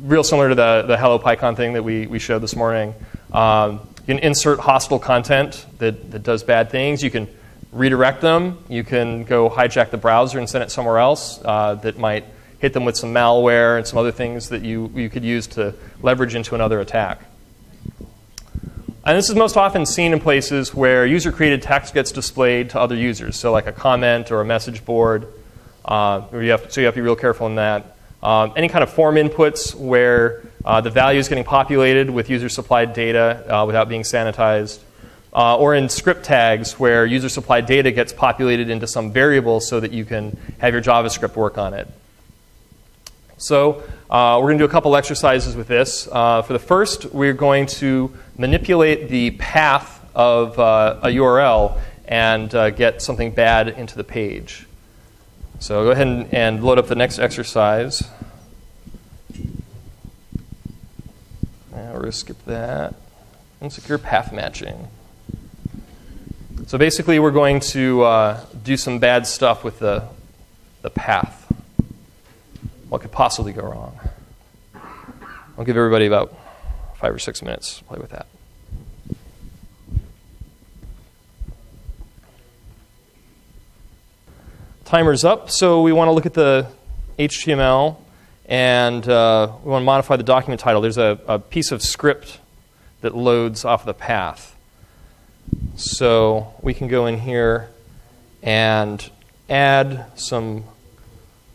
Real similar to the Hello Pycon thing that we showed this morning. You can insert hostile content that does bad things. You can redirect them. You can go hijack the browser and send it somewhere else that might hit them with some malware and some other things that you could use to leverage into another attack. And this is most often seen in places where user-created text gets displayed to other users, so like a comment or a message board. So you have to be real careful in that. Any kind of form inputs where the value is getting populated with user-supplied data without being sanitized. Or in script tags where user-supplied data gets populated into some variable so that you can have your JavaScript work on it. So we're going to do a couple exercises with this. For the first, we're going to manipulate the path of a URL and get something bad into the page. So go ahead and load up the next exercise. And we're going to skip that. Insecure path matching. So basically, we're going to do some bad stuff with the path. What could possibly go wrong? I'll give everybody about 5 or 6 minutes to play with that. Timer's up, so we want to look at the HTML, and we want to modify the document title. There's a piece of script that loads off the path. So we can go in here and add some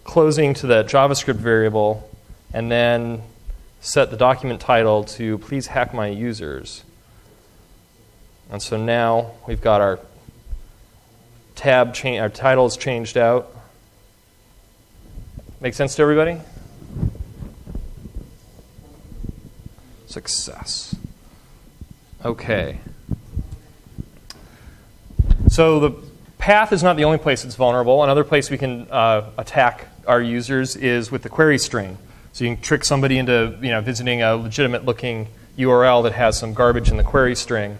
closing to the JavaScript variable, and then set the document title to please hack my users. And so now we've got our our title is changed out. Make sense to everybody? So success. Okay. So the path is not the only place it's vulnerable. Another place we can attack our users is with the query string. So you can trick somebody into visiting a legitimate-looking URL that has some garbage in the query string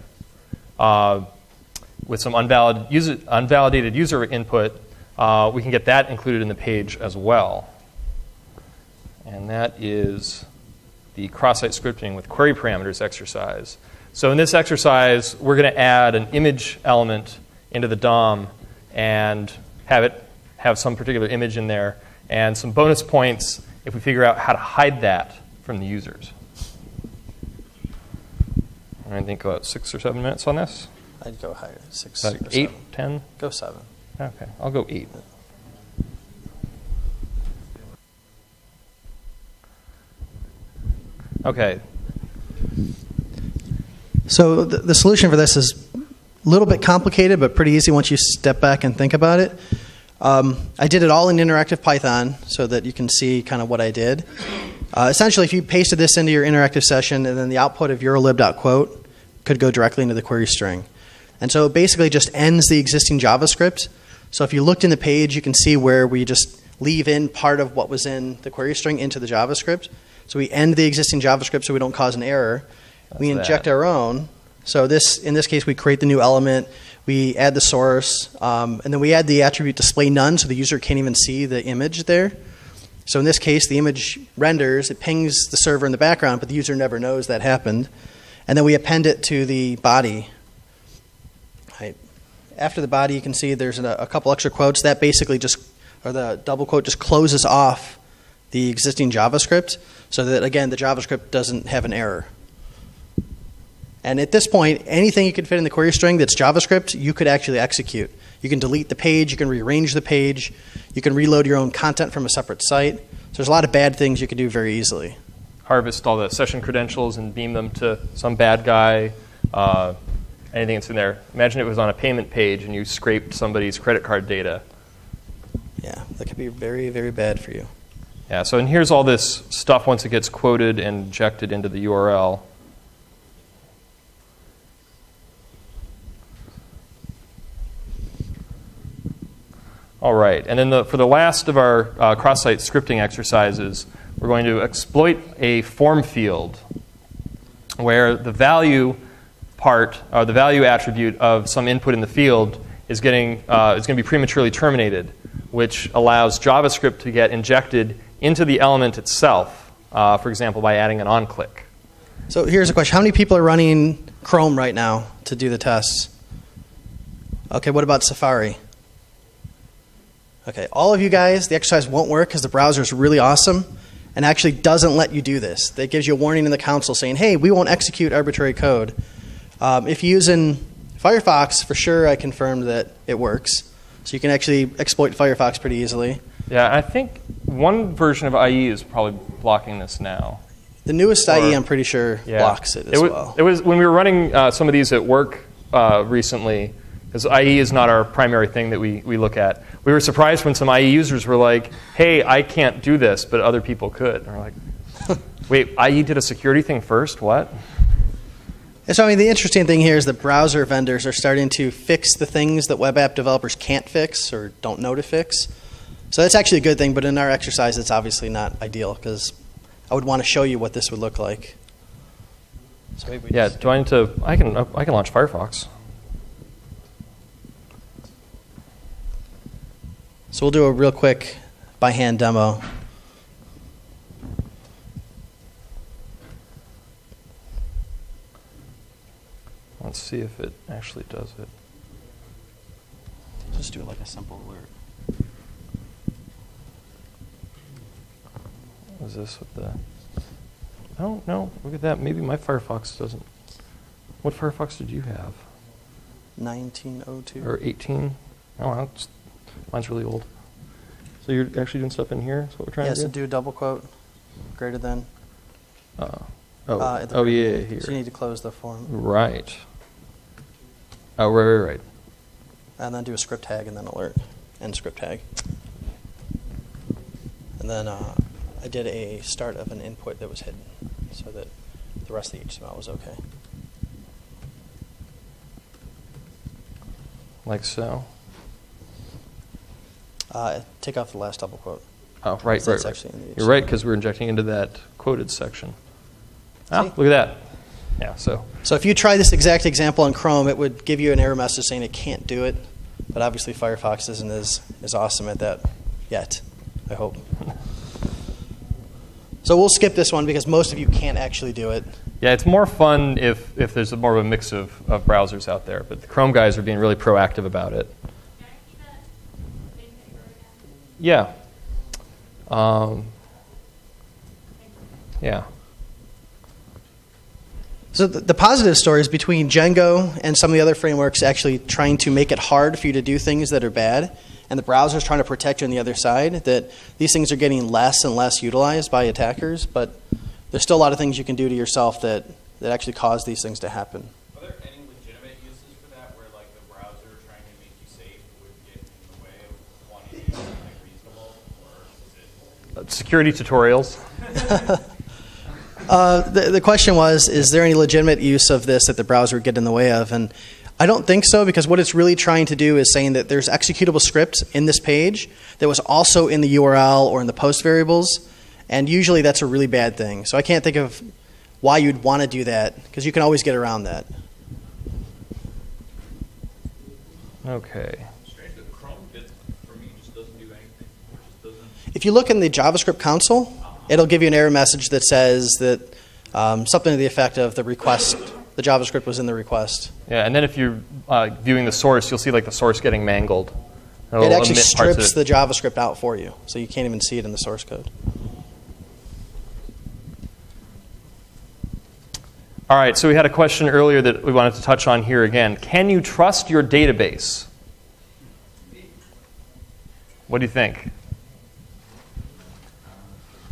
with some unvalidated user input. We can get that included in the page as well. And that is the cross-site scripting with query parameters exercise. So in this exercise, we're going to add an image element into the DOM and have some particular image in there, and some bonus points if we figure out how to hide that from the users. I think about 6 or 7 minutes on this. I'd go higher, 6 Like or 8, 7. 10? Go 7. Okay, I'll go 8. Okay. So the solution for this is a little bit complicated, but pretty easy once you step back and think about it. I did it all in interactive Python so that you can see kind of what I did. Essentially, if you pasted this into your interactive session, and then the output of eurolib.quote could go directly into the query string. And so it basically just ends the existing JavaScript. So if you looked in the page, you can see where we just leave in part of what was in the query string into the JavaScript. So we end the existing JavaScript so we don't cause an error. We inject our own. So in this case, we create the new element. We add the source. And then we add the attribute display none so the user can't even see the image there. So in this case, the image renders. It pings the server in the background, but the user never knows that happened. And then we append it to the body. Right. After the body, you can see there's a couple extra quotes. That basically the double quote just closes off the existing JavaScript so that, again, the JavaScript doesn't have an error. And at this point, anything you could fit in the query string that's JavaScript, you could actually execute. You can delete the page. You can rearrange the page. You can reload your own content from a separate site. So there's a lot of bad things you could do very easily. Harvest all the session credentials and beam them to some bad guy. Anything that's in there. Imagine it was on a payment page and you scraped somebody's credit card data. Yeah, that could be very, very bad for you. Yeah, so and here's all this stuff once it gets quoted and injected into the URL. All right, and then for the last of our cross-site scripting exercises, we're going to exploit a form field where the value part, or the value attribute of some input in the field is going to be prematurely terminated, which allows JavaScript to get injected into the element itself, for example, by adding an on-click. So here's a question. How many people are running Chrome right now to do the tests? Okay, what about Safari? Okay, all of you guys, the exercise won't work because the browser is really awesome and actually doesn't let you do this. It gives you a warning in the console saying, hey, we won't execute arbitrary code. If you're using Firefox, for sure I confirmed that it works. So you can actually exploit Firefox pretty easily. Yeah, I think one version of IE is probably blocking this now. The newest IE, I'm pretty sure, blocks it as well. It was when we were running some of these at work recently, because IE is not our primary thing that we look at. We were surprised when some IE users were like, hey, I can't do this, but other people could. And we're like, wait, IE did a security thing first? What? And so, I mean, the interesting thing here is that browser vendors are starting to fix the things that web app developers can't fix or don't know to fix. So that's actually a good thing, but in our exercise, it's obviously not ideal because I would want to show you what this would look like. So maybe yeah, do I need to? I can launch Firefox. So we'll do a real quick by hand demo. Let's see if it actually does it. Just do like a simple alert. What is this with the? Oh no! Look at that. Maybe my Firefox doesn't. What Firefox did you have? 1902. Or 18? Oh, wow, mine's really old. So you're actually doing stuff in here? That's what we're trying to do? Yeah, so do a double quote greater than. Yeah, here. So you need to close the form. Right. Oh, right. And then do a script tag and then alert and script tag. And then I did a start of an input that was hidden so that the rest of the HTML was okay. Like so. Take off the last double quote. Oh, right, That's right. actually in the You're right, because we're injecting into that quoted section. Ah, See? look at that. Yeah, so. So if you try this exact example on Chrome, it would give you an error message saying it can't do it. But obviously Firefox isn't as awesome at that yet, I hope. So we'll skip this one because most of you can't actually do it. Yeah, it's more fun if there's more of a mix of browsers out there. But the Chrome guys are being really proactive about it. Yeah. Yeah. So the positive story is between Django and some of the other frameworks actually trying to make it hard for you to do things that are bad, and the browser's trying to protect you on the other side, that these things are getting less and less utilized by attackers, but there's still a lot of things you can do to yourself that actually cause these things to happen. Are there any legitimate uses for that where like the browser trying to make you safe would get in the way of wanting to use something reasonable, or is it? Security tutorials. The question was, is there any legitimate use of this that the browser would get in the way of? And I don't think so, because what it's really trying to do is saying that there's executable script in this page that was also in the URL or in the post variables, and usually that's a really bad thing. So I can't think of why you'd want to do that, because you can always get around that. Okay. Strange that Chrome for me just doesn't do anything. Or just doesn't. If you look in the JavaScript console, it'll give you an error message that says that something to the effect of the request, the JavaScript was in the request. Yeah, and then if you're viewing the source, you'll see like the source getting mangled. It'll It actually omit parts of strips the JavaScript out for you, so you can't even see it in the source code. All right, so we had a question earlier that we wanted to touch on here again. Can you trust your database? What do you think?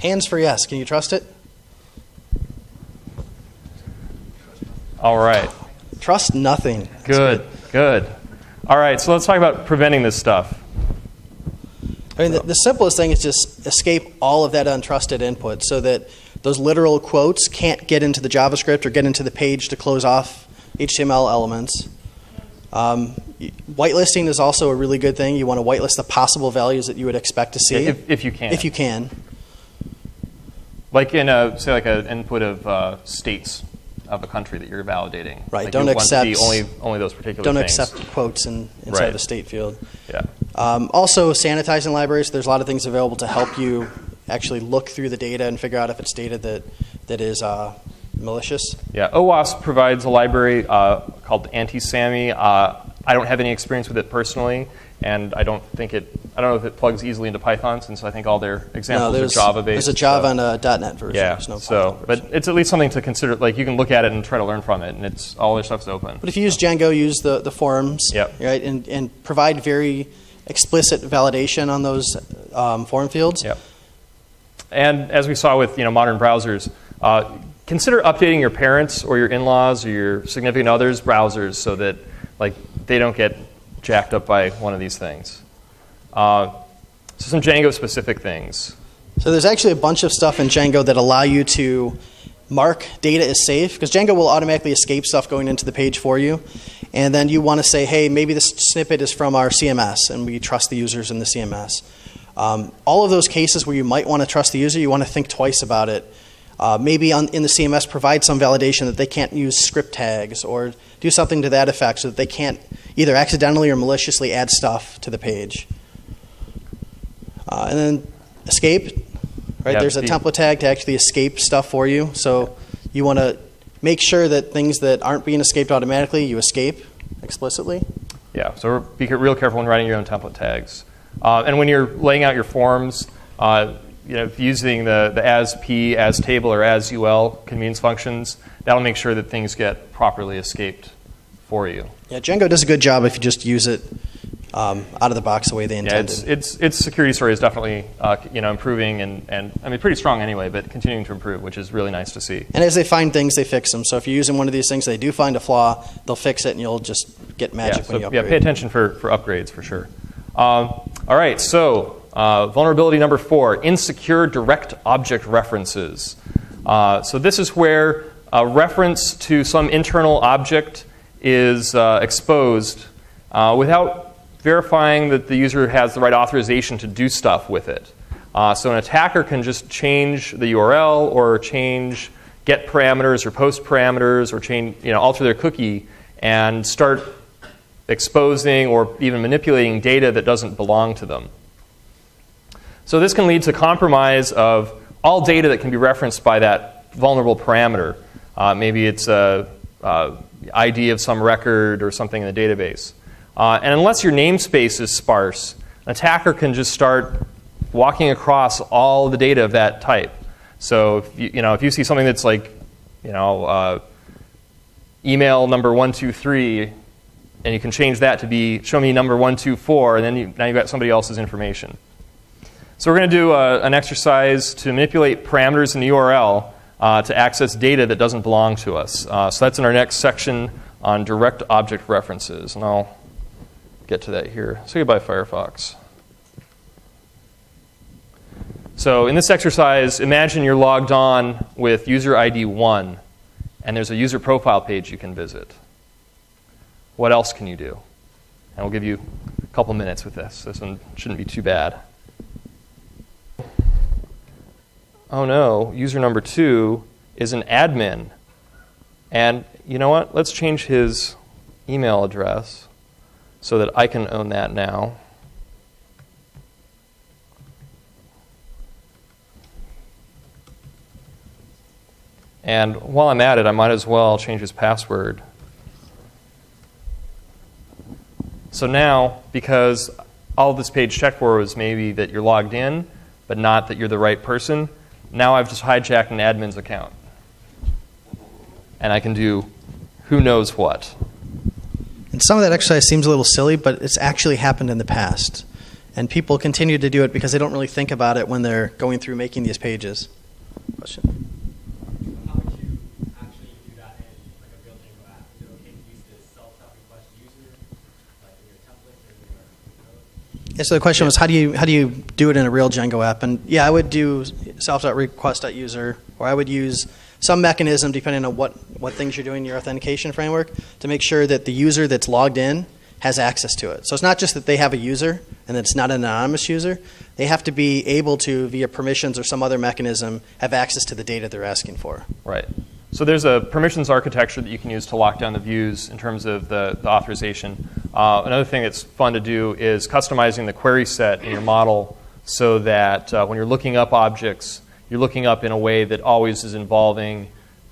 Hands for yes. Can you trust it? All right. Trust nothing. Good, good. All right, so let's talk about preventing this stuff. I mean, the simplest thing is just escape all of that untrusted input so that those literal quotes can't get into the JavaScript or get into the page to close off HTML elements. Whitelisting is also a really good thing. You want to whitelist the possible values that you would expect to see. Yeah, if you can. If you can. Like in, say, like an input of states of a country that you're validating. Right, Like don't you want to accept- see only those particular Don't things. accept quotes inside Right. the state field. Yeah. Also, sanitizing libraries. There's a lot of things available to help you actually look through the data and figure out if it's data that is malicious. Yeah, OWASP provides a library called Anti-SAMI. I don't have any experience with it personally, and I don't know if it plugs easily into Python, since I think all their examples are Java-based. There's a Java and a .NET version. Yeah, There's no so, Python but version. it's at least something to consider. Like, you can look at it and try to learn from it, and it's all their stuff's open. But if you use Django, use the forums, Yep. right, and provide very explicit validation on those form fields. Yep. And as we saw with modern browsers, consider updating your parents or your in-laws or your significant others' browsers so that they don't get jacked up by one of these things. So some Django-specific things. So there's actually a bunch of stuff in Django that allow you to mark data as safe, because Django will automatically escape stuff going into the page for you. And then you want to say, hey, maybe this snippet is from our CMS, and we trust the users in the CMS. All of those cases where you might want to trust the user, you want to think twice about it. Maybe in the CMS provide some validation that they can't use script tags, or do something to that effect so that they can't either accidentally or maliciously add stuff to the page. And then escape, right? Yeah, There's a template tag to actually escape stuff for you. So you want to make sure that things that aren't being escaped automatically, you escape explicitly. Yeah, so be real careful when writing your own template tags. And when you're laying out your forms, using the as p, as table, or as ul convenience functions, that'll make sure that things get properly escaped for you. Yeah, Django does a good job if you just use it out of the box the way they intended. Yeah, its security story is definitely improving and I mean pretty strong anyway, but continuing to improve, which is really nice to see. And as they find things, they fix them. So if you're using one of these things, they do find a flaw, they'll fix it, and you'll just get magic when you upgrade. Pay attention for upgrades for sure. All right, so vulnerability number 4, insecure direct object references. So this is where a reference to some internal object is exposed without verifying that the user has the right authorization to do stuff with it. So an attacker can just change the URL or change get parameters or post parameters or change, alter their cookie and start exposing or even manipulating data that doesn't belong to them. So this can lead to compromise of all data that can be referenced by that vulnerable parameter. Maybe it's a ID of some record or something in the database. And unless your namespace is sparse, an attacker can just start walking across all the data of that type. So if you see something that's like, email number 123, and you can change that to be show me number 124, and then now you've got somebody else's information. So we're going to do an exercise to manipulate parameters in the URL to access data that doesn't belong to us. So that's in our next section on direct object references, and I'll get to that here. Say goodbye, Firefox. So in this exercise, imagine you're logged on with user ID 1, and there's a user profile page you can visit. What else can you do? And we'll give you a couple minutes with this. This one shouldn't be too bad. Oh no, user number 2 is an admin. And you know what? Let's change his email address so that I can own that now. And while I'm at it, I might as well change his password. So now, because all this page checked for was maybe that you're logged in, but not that you're the right person, now I've just hijacked an admin's account. And I can do who knows what. And some of that exercise seems a little silly, but it's actually happened in the past. And people continue to do it because they don't really think about it when they're going through making these pages. Question? How would you actually do that in like a real Django app? Is it okay to use this self-request user, like in your templates or in your code? Yeah, so the question was, how do you do it in a real Django app? And yeah, I would do self.request.user, or I would use some mechanism, depending on what things you're doing in your authentication framework, to make sure that the user that's logged in has access to it. So it's not just that they have a user and that it's not an anonymous user. They have to be able to, via permissions or some other mechanism, have access to the data they're asking for. Right. So there's a permissions architecture that you can use to lock down the views in terms of the authorization. Another thing that's fun to do is customizing the query set in your model so that when you're looking up objects, you're looking up in a way that always is involving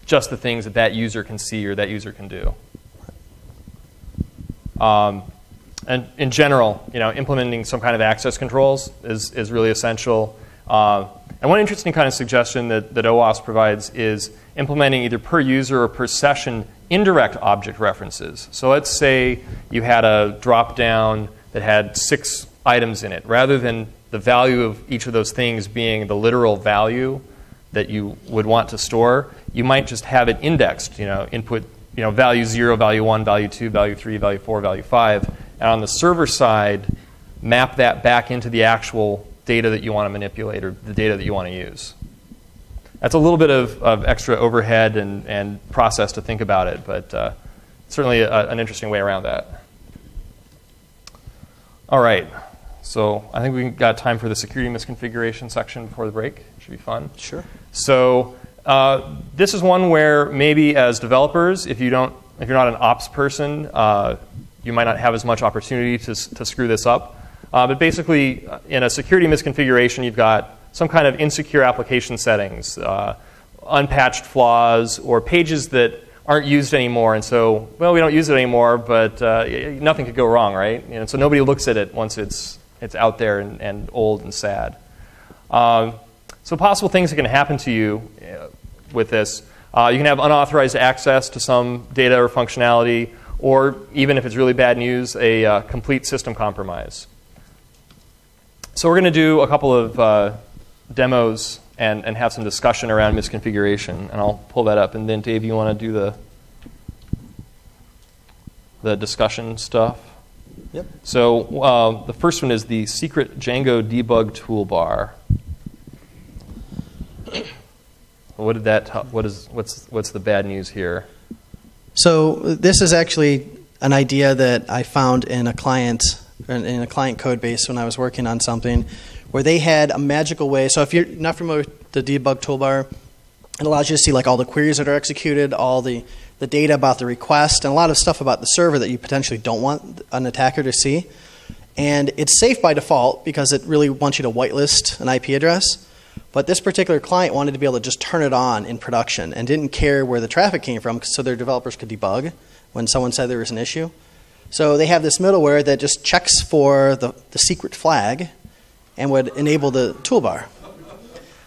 just the things that that user can see or that user can do. And in general, implementing some kind of access controls is really essential. And one interesting kind of suggestion that OWASP provides is implementing either per user or per session indirect object references. So let's say you had a drop-down that had 6 items in it. Rather than the value of each of those things being the literal value that you would want to store, you might just have it indexed, input value 0, value 1, value 2, value 3, value 4, value 5. And on the server side, map that back into the actual data that you want to manipulate or the data that you want to use. That's a little bit of extra overhead and process to think about it, but certainly an interesting way around that. All right. So I think we've got time for the security misconfiguration section before the break. Should be fun. Sure. So this is one where maybe as developers, if you're not an ops person, you might not have as much opportunity to screw this up. But basically, in a security misconfiguration, you've got some kind of insecure application settings, unpatched flaws, or pages that aren't used anymore. And so, well, we don't use it anymore, but nothing could go wrong, right? So nobody looks at it once it's out there and old and sad. So possible things that can happen to you with this. You can have unauthorized access to some data or functionality, or even if it's really bad news, a complete system compromise. So we're going to do a couple of demos and have some discussion around misconfiguration. And I'll pull that up. And then, Dave, you want to do the discussion stuff? Yep. So the first one is the secret Django debug toolbar. What did that? What's the bad news here? So this is actually an idea that I found in a client code base when I was working on something where they had a magical way. So if you're not familiar with the debug toolbar, it allows you to see like all the queries that are executed, all the data about the request, and a lot of stuff about the server that you potentially don't want an attacker to see. And it's safe by default because it really wants you to whitelist an IP address. But this particular client wanted to be able to just turn it on in production and didn't care where the traffic came from so their developers could debug when someone said there was an issue. So they have this middleware that just checks for the secret flag and would enable the toolbar.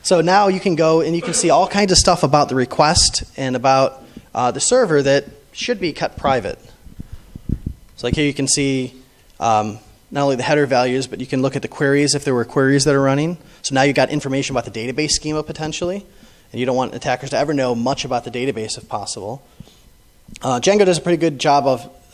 So now you can go and you can see all kinds of stuff about the request and about the server that should be kept private. So like here you can see not only the header values, but you can look at the queries if there were queries that are running. So now you've got information about the database schema potentially, and you don't want attackers to ever know much about the database if possible. Django does a pretty good job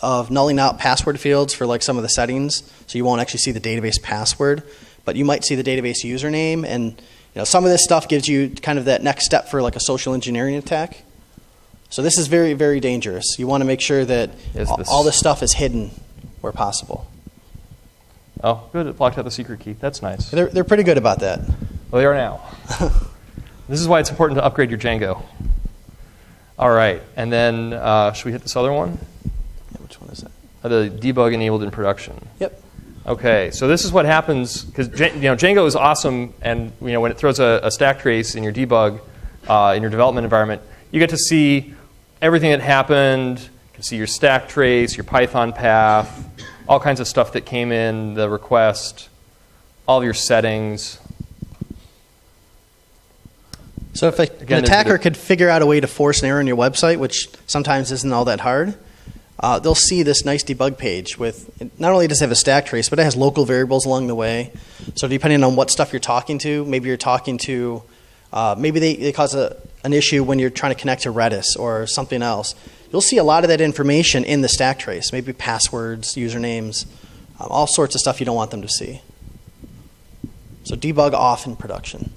of nulling out password fields for like some of the settings, so you won't actually see the database password, but you might see the database username, and some of this stuff gives you kind of that next step for like a social engineering attack. So this is very, very dangerous. You want to make sure that all this stuff is hidden where possible. Oh, good. It blocked out the secret key. That's nice. They're pretty good about that. Well, they are now. This is why it's important to upgrade your Django. All right. And then should we hit this other one? Yeah, which one is that? The debug enabled in production. Yep. Okay. So this is what happens because Django is awesome, and when it throws a stack trace in your debug in your development environment, you get to see everything that happened. You can see your stack trace, your Python path, all kinds of stuff that came in, the request, all of your settings. So if an attacker could figure out a way to force an error in your website, which sometimes isn't all that hard, they'll see this nice debug page with, not only does it have a stack trace, but it has local variables along the way. So depending on what stuff you're talking to, maybe you're talking to, maybe they cause an issue when you're trying to connect to Redis or something else. You'll see a lot of that information in the stack trace, maybe passwords, usernames, all sorts of stuff you don't want them to see. So debug off in production.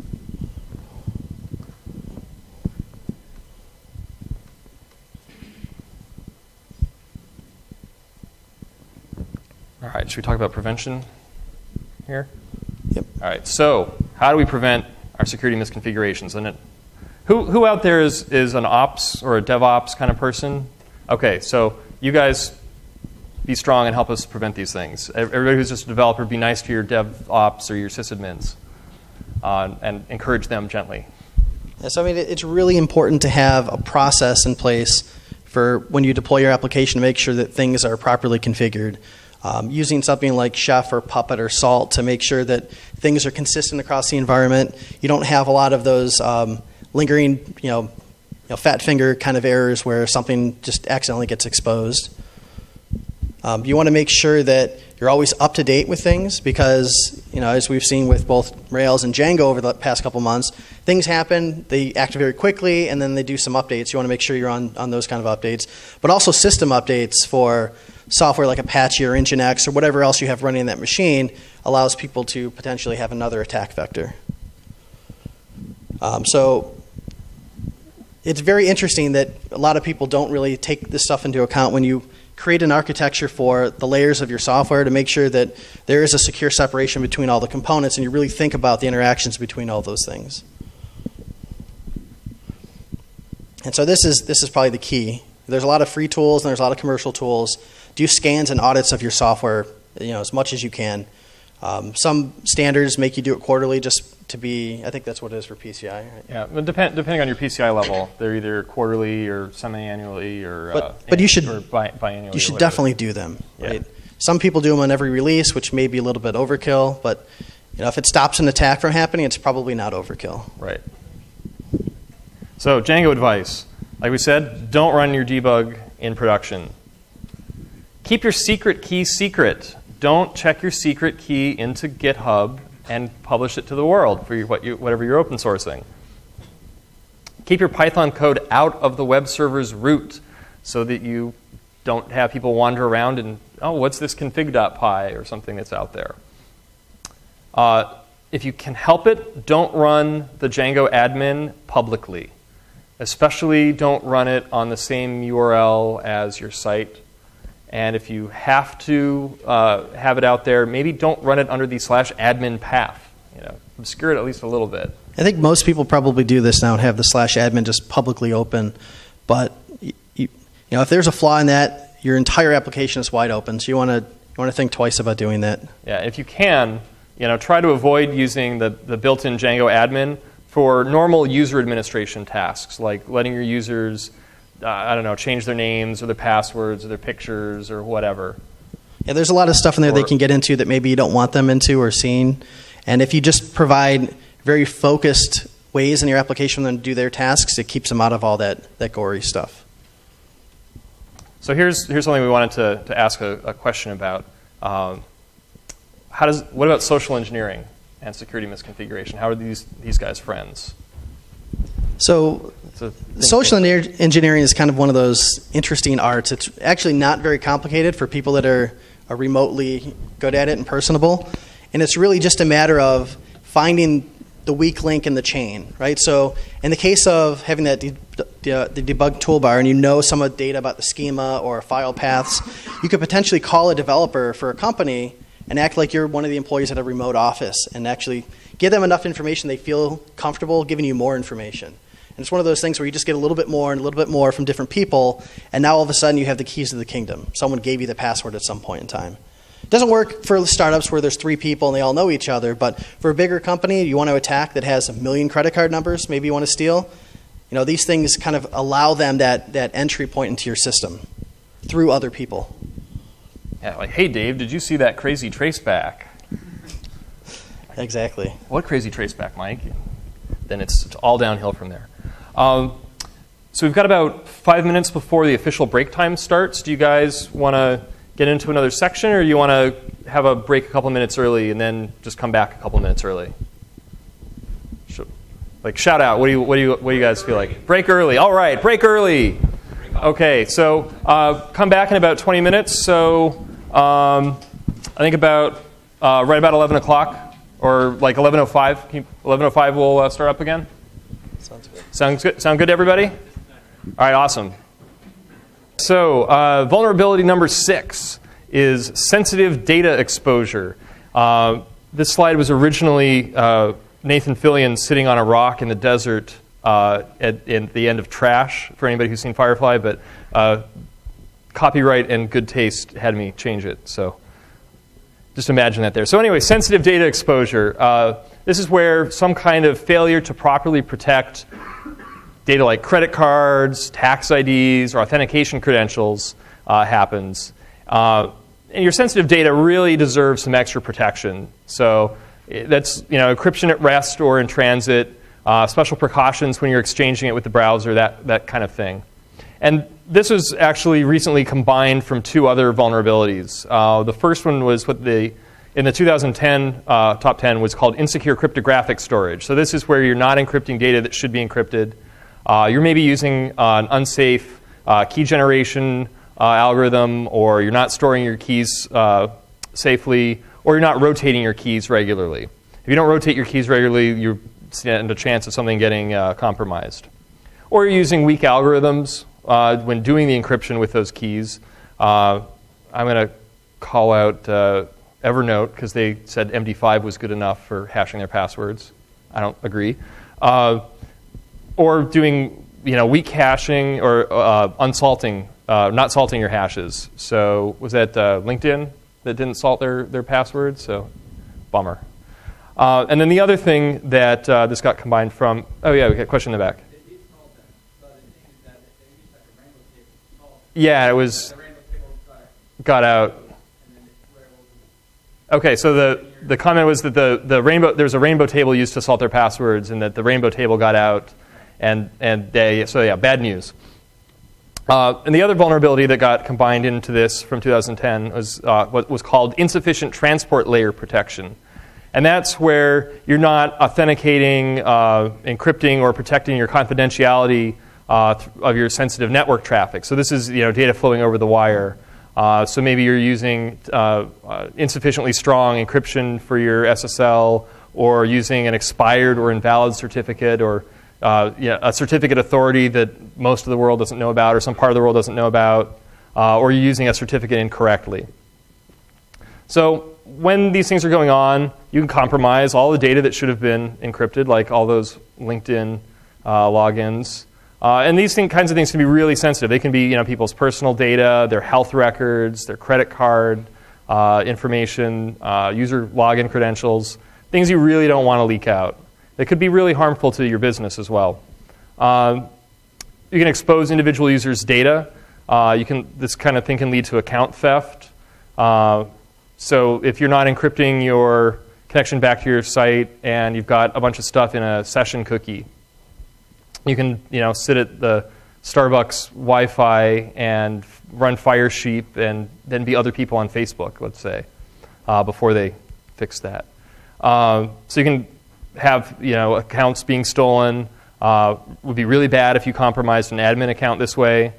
All right, should we talk about prevention here? Yep. All right, so how do we prevent our security misconfigurations? And who out there is an ops or a DevOps kind of person? Okay, so you guys be strong and help us prevent these things. Everybody who's just a developer, be nice to your DevOps or your sysadmins and encourage them gently. Yeah, so I mean, it's really important to have a process in place for when you deploy your application to make sure that things are properly configured. Using something like Chef or Puppet or Salt to make sure that things are consistent across the environment. You don't have a lot of those lingering, fat finger kind of errors where something just accidentally gets exposed. You want to make sure that you're always up to date with things because, as we've seen with both Rails and Django over the past couple months, things happen, they act very quickly, and then they do some updates. You want to make sure you're on those kind of updates. But also system updates for software like Apache or Nginx or whatever else you have running in that machine allows people to potentially have another attack vector. So it's very interesting that a lot of people don't really take this stuff into account when you create an architecture for the layers of your software to make sure that there is a secure separation between all the components and you really think about the interactions between all those things. And so this is probably the key. There's a lot of free tools and there's a lot of commercial tools. Do scans and audits of your software, as much as you can. Some standards make you do it quarterly just to be, I think that's what it is for PCI. Right? Yeah, but depending on your PCI level, they're either quarterly or semi-annually or but you should or biannually. You should definitely do them. Right? Some people do them on every release, which may be a little bit overkill, but if it stops an attack from happening, it's probably not overkill. Right. So Django advice. Like we said, don't run your debug in production. Keep your secret key secret. Don't check your secret key into GitHub and publish it to the world for whatever you're open sourcing. Keep your Python code out of the web server's root so that you don't have people wander around and, oh, what's this config.py or something that's out there. If you can help it, don't run the Django admin publicly. Especially don't run it on the same URL as your site. And if you have to have it out there, maybe don't run it under the /admin path. Obscure it at least a little bit. I think most people probably do this now and have the /admin just publicly open. But if there's a flaw in that, your entire application is wide open. So you want to think twice about doing that. Yeah, if you can, try to avoid using the built-in Django admin for normal user administration tasks, like letting your users, change their names or their passwords or their pictures or whatever. Yeah, there's a lot of stuff in there they can get into that maybe you don't want them into or seeing. And if you just provide very focused ways in your application for them to do their tasks, it keeps them out of all that gory stuff. So here's something we wanted to ask a question about. What about social engineering and security misconfiguration? How are these guys friends? So social engineering is kind of one of those interesting arts. It's actually not very complicated for people that are remotely good at it and personable. And it's really just a matter of finding the weak link in the chain, right? So in the case of having that the debug toolbar and you know some of the data about the schema or file paths, you could potentially call a developer for a company and act like you're one of the employees at a remote office and actually give them enough information they feel comfortable giving you more information. And it's one of those things where you just get a little bit more and a little bit more from different people, and now all of a sudden you have the keys to the kingdom. Someone gave you the password at some point in time. It doesn't work for startups where there's 3 people and they all know each other, but for a bigger company you want to attack that has 1 million credit card numbers, maybe you want to steal, these things kind of allow them that entry point into your system through other people. Yeah, like, hey Dave, did you see that crazy traceback? Exactly. What crazy traceback, Mike? Then it's all downhill from there. So we've got about 5 minutes before the official break time starts. Do you guys want to get into another section, or do you want to have a break a couple minutes early and then just come back a couple minutes early? Like, shout out. What do you guys feel like? Break early. All right, break early. Okay, so come back in about 20 minutes. So I think about right about 11 o'clock or like 11:05. 11:05 we'll start up again. Sounds good. Sound good to everybody? All right, awesome. So vulnerability number 6 is sensitive data exposure. This slide was originally Nathan Fillion sitting on a rock in the desert at the end of Trash, for anybody who's seen Firefly, but copyright and good taste had me change it. So just imagine that there. So anyway, sensitive data exposure. This is where some kind of failure to properly protect data like credit cards, tax IDs, or authentication credentials happens. And your sensitive data really deserves some extra protection. So that's encryption at rest or in transit, special precautions when you're exchanging it with the browser, that kind of thing. And this was actually recently combined from 2 other vulnerabilities. The first one was in the 2010 top 10 was called insecure cryptographic storage. So this is where you're not encrypting data that should be encrypted. You're maybe using an unsafe key generation algorithm, or you're not storing your keys safely, or you're not rotating your keys regularly. If you don't rotate your keys regularly, you stand a chance of something getting compromised. Or you're using weak algorithms when doing the encryption with those keys. I'm going to call out Evernote because they said MD5 was good enough for hashing their passwords. I don't agree. Or doing weak hashing or unsalting, not salting your hashes. So was that LinkedIn that didn't salt their passwords? So bummer. And then the other thing that this got combined from, oh yeah, we got a question in the back. Yeah, it was, got out. Okay, so the comment was that there's a rainbow table used to salt their passwords, and that the rainbow table got out, so yeah, bad news. And the other vulnerability that got combined into this from 2010 was what was called insufficient transport layer protection. And that's where you're not authenticating, encrypting, or protecting your confidentiality of your sensitive network traffic. So this is data flowing over the wire. So maybe you're using insufficiently strong encryption for your SSL, or using an expired or invalid certificate, or a certificate authority that most of the world doesn't know about or some part of the world doesn't know about, or you're using a certificate incorrectly. So when these things are going on, you can compromise all the data that should have been encrypted, like all those LinkedIn logins. And these kinds of things can be really sensitive. They can be people's personal data, their health records, their credit card information, user login credentials, things you really don't want to leak out. They could be really harmful to your business as well. You can expose individual users' data. This kind of thing can lead to account theft. So if you're not encrypting your connection back to your site and you've got a bunch of stuff in a session cookie, you can sit at the Starbucks Wi-Fi and run Firesheep and then be other people on Facebook, let's say, before they fix that. So you can have accounts being stolen. Would be really bad if you compromised an admin account this way.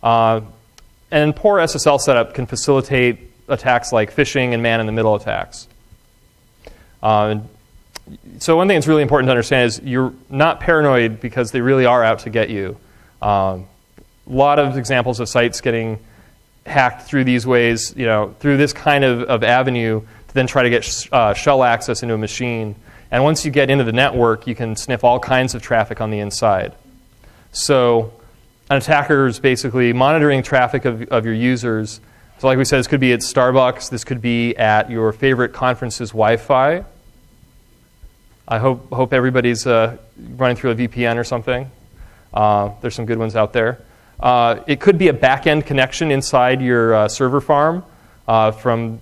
And poor SSL setup can facilitate attacks like phishing and man-in-the-middle attacks. So one thing that's really important to understand is you're not paranoid because they really are out to get you. A lot of examples of sites getting hacked through these ways, through this kind of avenue to then try to get shell access into a machine. And once you get into the network, you can sniff all kinds of traffic on the inside. So an attacker is basically monitoring traffic of your users. So like we said, this could be at Starbucks. This could be at your favorite conference's Wi-Fi. I hope everybody's running through a VPN or something. There's some good ones out there. It could be a back-end connection inside your server farm from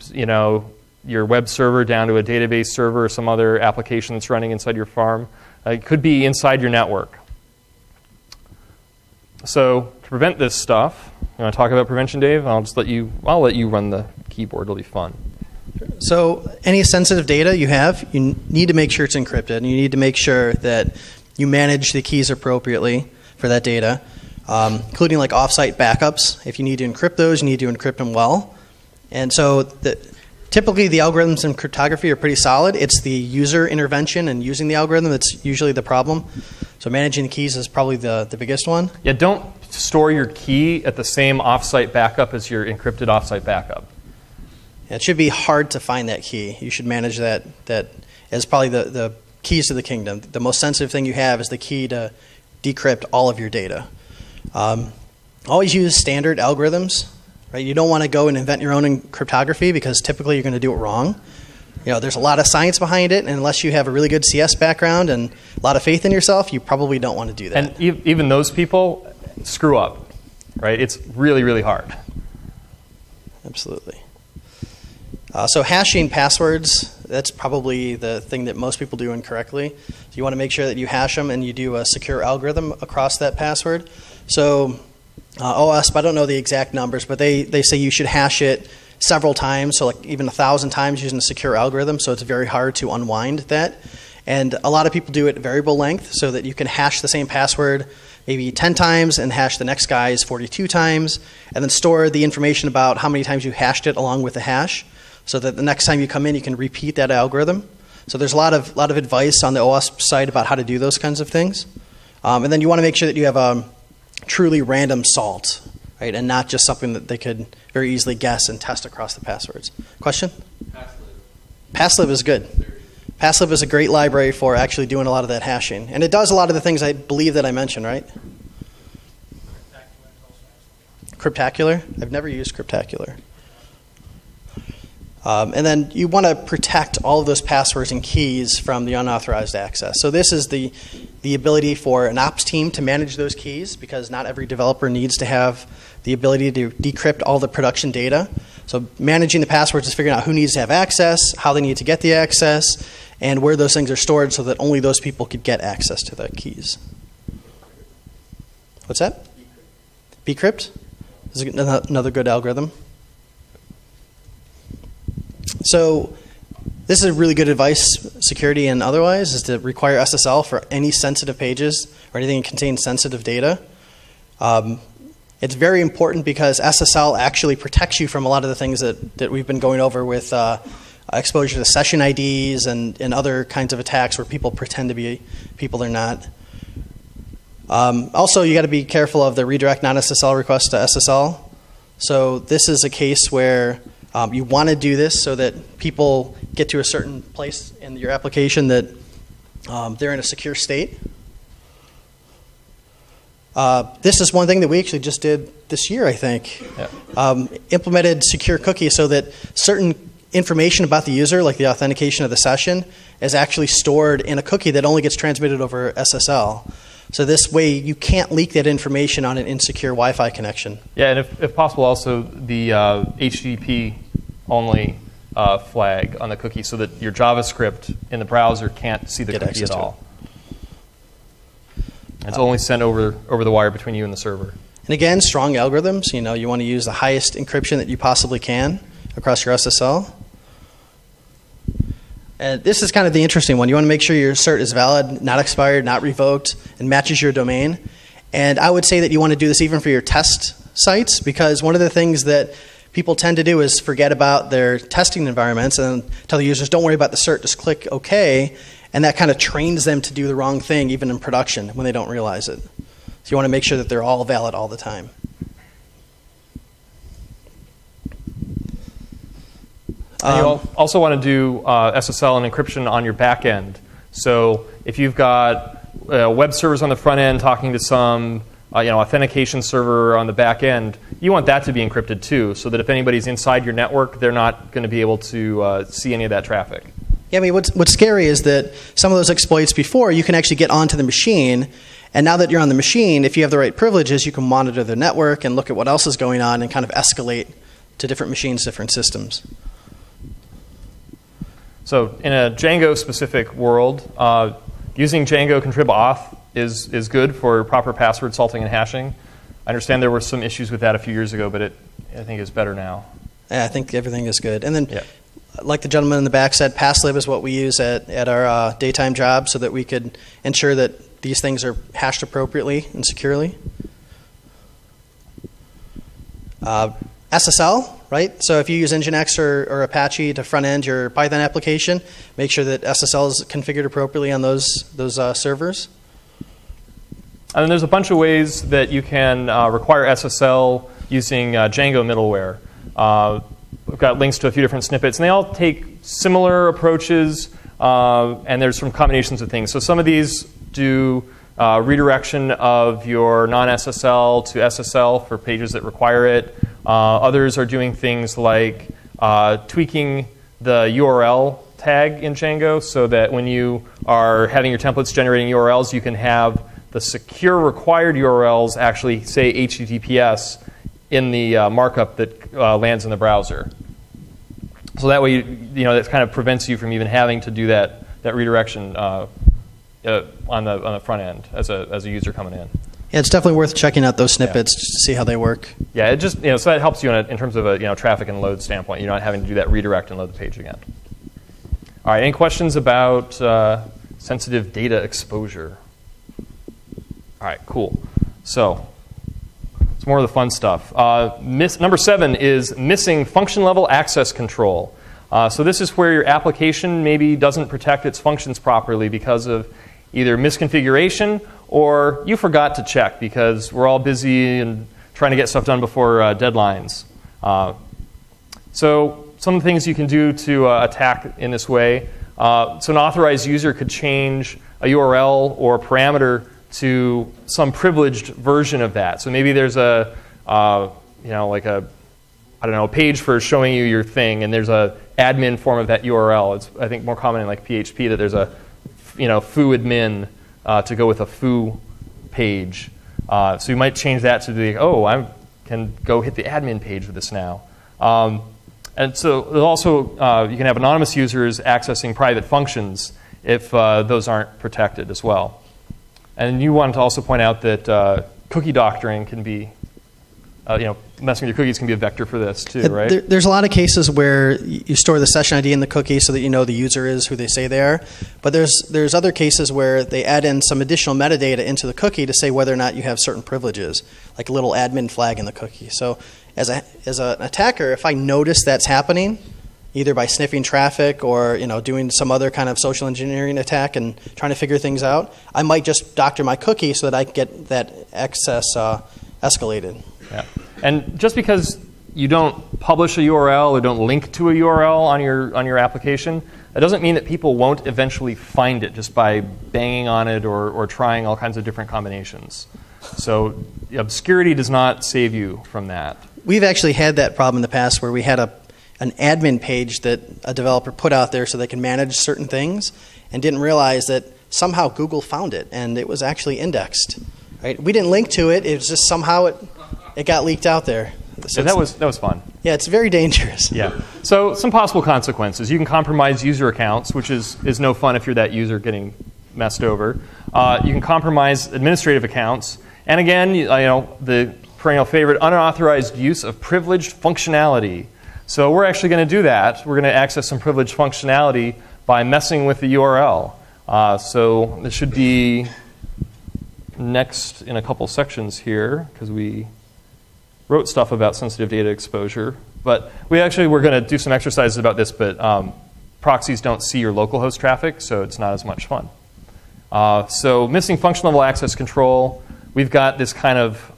your web server down to a database server or some other application that's running inside your farm. It could be inside your network. So to prevent this stuff, you want to talk about prevention, Dave? I'll let you run the keyboard. It'll be fun. So any sensitive data you have, you need to make sure it's encrypted, and you need to make sure that you manage the keys appropriately for that data, including like offsite backups. If you need to encrypt those, you need to encrypt them well. And so typically the algorithms in cryptography are pretty solid. It's the user intervention and using the algorithm that's usually the problem. So managing the keys is probably the biggest one. Yeah, don't store your key at the same offsite backup as your encrypted offsite backup. It should be hard to find that key. You should manage that as probably the keys to the kingdom. The most sensitive thing you have is the key to decrypt all of your data. Always use standard algorithms. Right? You don't want to go and invent your own cryptography because typically you're going to do it wrong. There's a lot of science behind it, and unless you have a really good CS background and a lot of faith in yourself, you probably don't want to do that. And even those people screw up, right? It's really, really hard. Absolutely. So hashing passwords, that's probably the thing that most people do incorrectly. So you want to make sure that you hash them and you do a secure algorithm across that password. So OWASP, I don't know the exact numbers, but they say you should hash it several times, so like even 1,000 times using a secure algorithm, so it's very hard to unwind that. And a lot of people do it at variable length so that you can hash the same password maybe 10 times and hash the next guy's 42 times, and then store the information about how many times you hashed it along with the hash, so that the next time you come in, you can repeat that algorithm. So there's a lot of advice on the OWASP site about how to do those kinds of things. And then you want to make sure that you have a truly random salt, right, and not just something that they could very easily guess and test across the passwords. Question? Passlib is good. Passlib is a great library for actually doing a lot of that hashing. And it does a lot of the things I believe that I mentioned, right? Cryptacular? I've never used Cryptacular. And then you want to protect all of those passwords and keys from the unauthorized access. So this is the ability for an ops team to manage those keys, because not every developer needs to have the ability to decrypt all the production data. So managing the passwords is figuring out who needs to have access, how they need to get the access, and where those things are stored so that only those people could get access to the keys. What's that? Bcrypt? This is another good algorithm. So this is really good advice, security and otherwise, is to require SSL for any sensitive pages or anything that contains sensitive data. It's very important because SSL actually protects you from a lot of the things that we've been going over with exposure to session IDs and other kinds of attacks where people pretend to be people they're not. Also, you got to be careful of the redirect non-SSL request to SSL. So this is a case where you want to do this so that people get to a certain place in your application that they're in a secure state. This is one thing that we actually just did this year, I think. Yeah. Implemented secure cookies so that certain information about the user, like the authentication of the session, is actually stored in a cookie that only gets transmitted over SSL. So this way you can't leak that information on an insecure Wi-Fi connection. Yeah, and if possible also the HTTP only flag on the cookie so that your JavaScript in the browser can't see the cookie at all. It's only sent over the wire between you and the server. And again, strong algorithms. You want to use the highest encryption that you possibly can across your SSL. And this is kind of the interesting one. You want to make sure your cert is valid, not expired, not revoked, and matches your domain. And I would say that you want to do this even for your test sites, because one of the things that people tend to do is forget about their testing environments and tell the users, don't worry about the cert, just click OK. And that kind of trains them to do the wrong thing even in production when they don't realize it. So you want to make sure that they're all valid all the time. And you also want to do SSL and encryption on your back end. So if you've got web servers on the front end talking to some authentication server on the back end, you want that to be encrypted too, so that if anybody's inside your network, they're not going to be able to see any of that traffic. Yeah, I mean, what's scary is that some of those exploits before, you can actually get onto the machine, and now that you're on the machine, if you have the right privileges, you can monitor the network and look at what else is going on and kind of escalate to different machines, different systems. So in a Django-specific world, using Django contrib auth is good for proper password salting and hashing. I understand there were some issues with that a few years ago, but I think is better now. Yeah, I think everything is good. And then, like the gentleman in the back said, passlib is what we use at our daytime job so that we could ensure that these things are hashed appropriately and securely. SSL, right? So if you use Nginx or Apache to front end your Python application, make sure that SSL is configured appropriately on those servers. And then there's a bunch of ways that you can require SSL using Django middleware. We've got links to a few different snippets, and they all take similar approaches, and there's some combinations of things. So some of these do redirection of your non-SSL to SSL for pages that require it. Others are doing things like tweaking the URL tag in Django so that when you are having your templates generating URLs, you can have the secure required URLs actually say HTTPS in the markup that lands in the browser. So that way, that kind of prevents you from even having to do that redirection on the front end as a user coming in. Yeah, it's definitely worth checking out those snippets just to see how they work. Yeah, it just so that helps you in terms of a traffic and load standpoint. You're not having to do that redirect and load the page again. All right, any questions about sensitive data exposure? All right, cool. So it's more of the fun stuff. Number 7 is missing function level access control. So this is where your application maybe doesn't protect its functions properly because of either misconfiguration or you forgot to check because we're all busy and trying to get stuff done before deadlines. So some of the things you can do to attack in this way. So an authorized user could change a URL or parameter to some privileged version of that. So maybe there's a page for showing you your thing, and there's a admin form of that URL. It's I think more common in like PHP that there's a foo admin to go with a foo page. So you might change that to be I can go hit the admin page with this now. And so there's also you can have anonymous users accessing private functions if those aren't protected as well. And you wanted to also point out that cookie doctoring can be, messing with your cookies can be a vector for this too, right? There's a lot of cases where you store the session ID in the cookie so that you know the user is who they say they are. But there's other cases where they add in some additional metadata into the cookie to say whether or not you have certain privileges, like a little admin flag in the cookie. So as an attacker, if I notice that's happening, either by sniffing traffic or doing some other kind of social engineering attack and trying to figure things out, I might just doctor my cookie so that I can get that access escalated. Yeah. And just because you don't publish a URL or don't link to a URL on your application, that doesn't mean that people won't eventually find it just by banging on it or trying all kinds of different combinations. So obscurity does not save you from that. We've actually had that problem in the past where we had an admin page that a developer put out there so they can manage certain things and didn't realize that somehow Google found it and it was actually indexed. Right? We didn't link to it. It was just somehow it got leaked out there. So that was fun. Yeah, it's very dangerous. Yeah. So some possible consequences. You can compromise user accounts, which is no fun if you're that user getting messed over. You can compromise administrative accounts. And again, the perennial favorite, unauthorized use of privileged functionality. So we're actually going to do that. We're going to access some privileged functionality by messing with the URL. So this should be next in a couple sections here, because we wrote stuff about sensitive data exposure. But we're going to do some exercises about this, but proxies don't see your localhost traffic, so it's not as much fun. So missing function level access control, we've got this kind of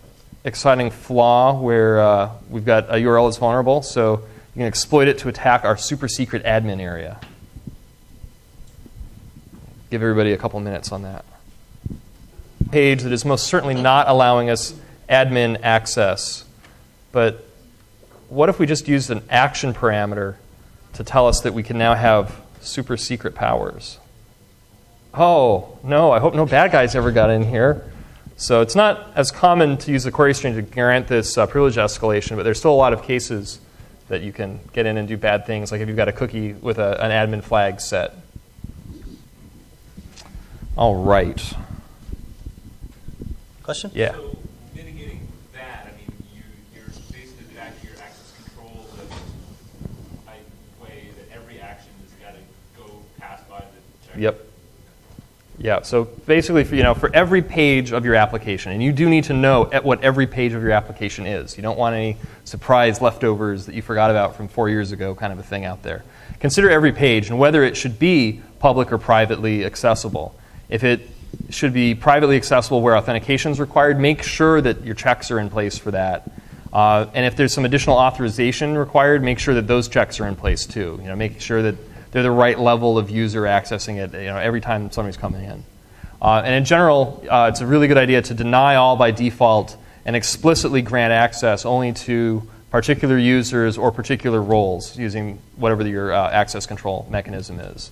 exciting flaw where we've got a URL that's vulnerable, so you can exploit it to attack our super secret admin area. Give everybody a couple minutes on that. Page that is most certainly not allowing us admin access. But what if we just used an action parameter to tell us that we can now have super secret powers? Oh, no, I hope no bad guys ever got in here. So it's not as common to use the query string to grant this privilege escalation, but there's still a lot of cases that you can get in and do bad things, like if you've got a cookie with an admin flag set. All right. Question? Yeah. So mitigating that, I mean, you're basically back to your access control way that every action has got to go pass by the checker. Yep. Yeah, so basically, for every page of your application, and you do need to know what every page of your application is. You don't want any surprise leftovers that you forgot about from 4 years ago kind of a thing out there. Consider every page and whether it should be public or privately accessible. If it should be privately accessible where authentication is required, make sure that your checks are in place for that. And if there's some additional authorization required, make sure that those checks are in place too. Making sure that they're the right level of user accessing it every time somebody's coming in. And in general, it's a really good idea to deny all by default and explicitly grant access only to particular users or particular roles using whatever your access control mechanism is.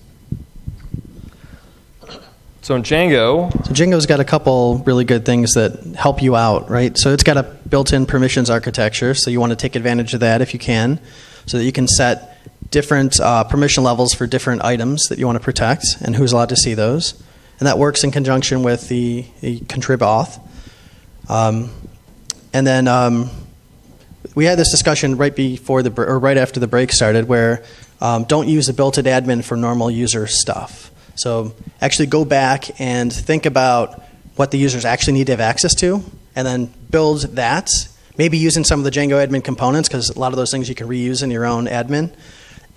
So in Django... So Django's got a couple really good things that help you out, right? So it's got a built-in permissions architecture, so you want to take advantage of that if you can, so that you can set different permission levels for different items that you want to protect and who's allowed to see those. And that works in conjunction with the contrib auth. And then we had this discussion right before right after the break started where don't use the built-in admin for normal user stuff. So actually go back and think about what the users actually need to have access to and then build that, maybe using some of the Django admin components because a lot of those things you can reuse in your own admin,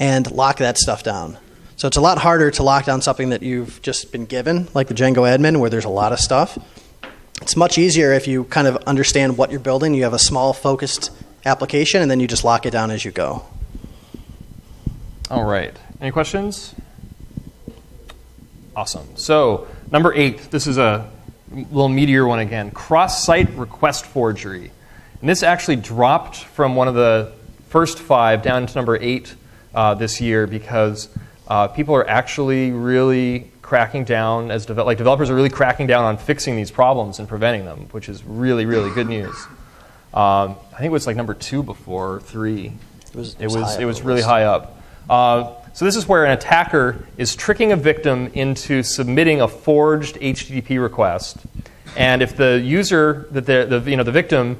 and lock that stuff down. So it's a lot harder to lock down something that you've just been given, like the Django admin, where there's a lot of stuff. It's much easier if you kind of understand what you're building. You have a small, focused application, and then you just lock it down as you go. All right. Any questions? Awesome. So number 8, this is a little meatier one again, cross-site request forgery. And this actually dropped from one of the first 5 down to number 8 this year because people are actually really cracking down, developers are really cracking down on fixing these problems and preventing them, which is really, really good news. I think it was like number 2 before 3. It was really high up. So this is where an attacker is tricking a victim into submitting a forged HTTP request, and if the user, the victim,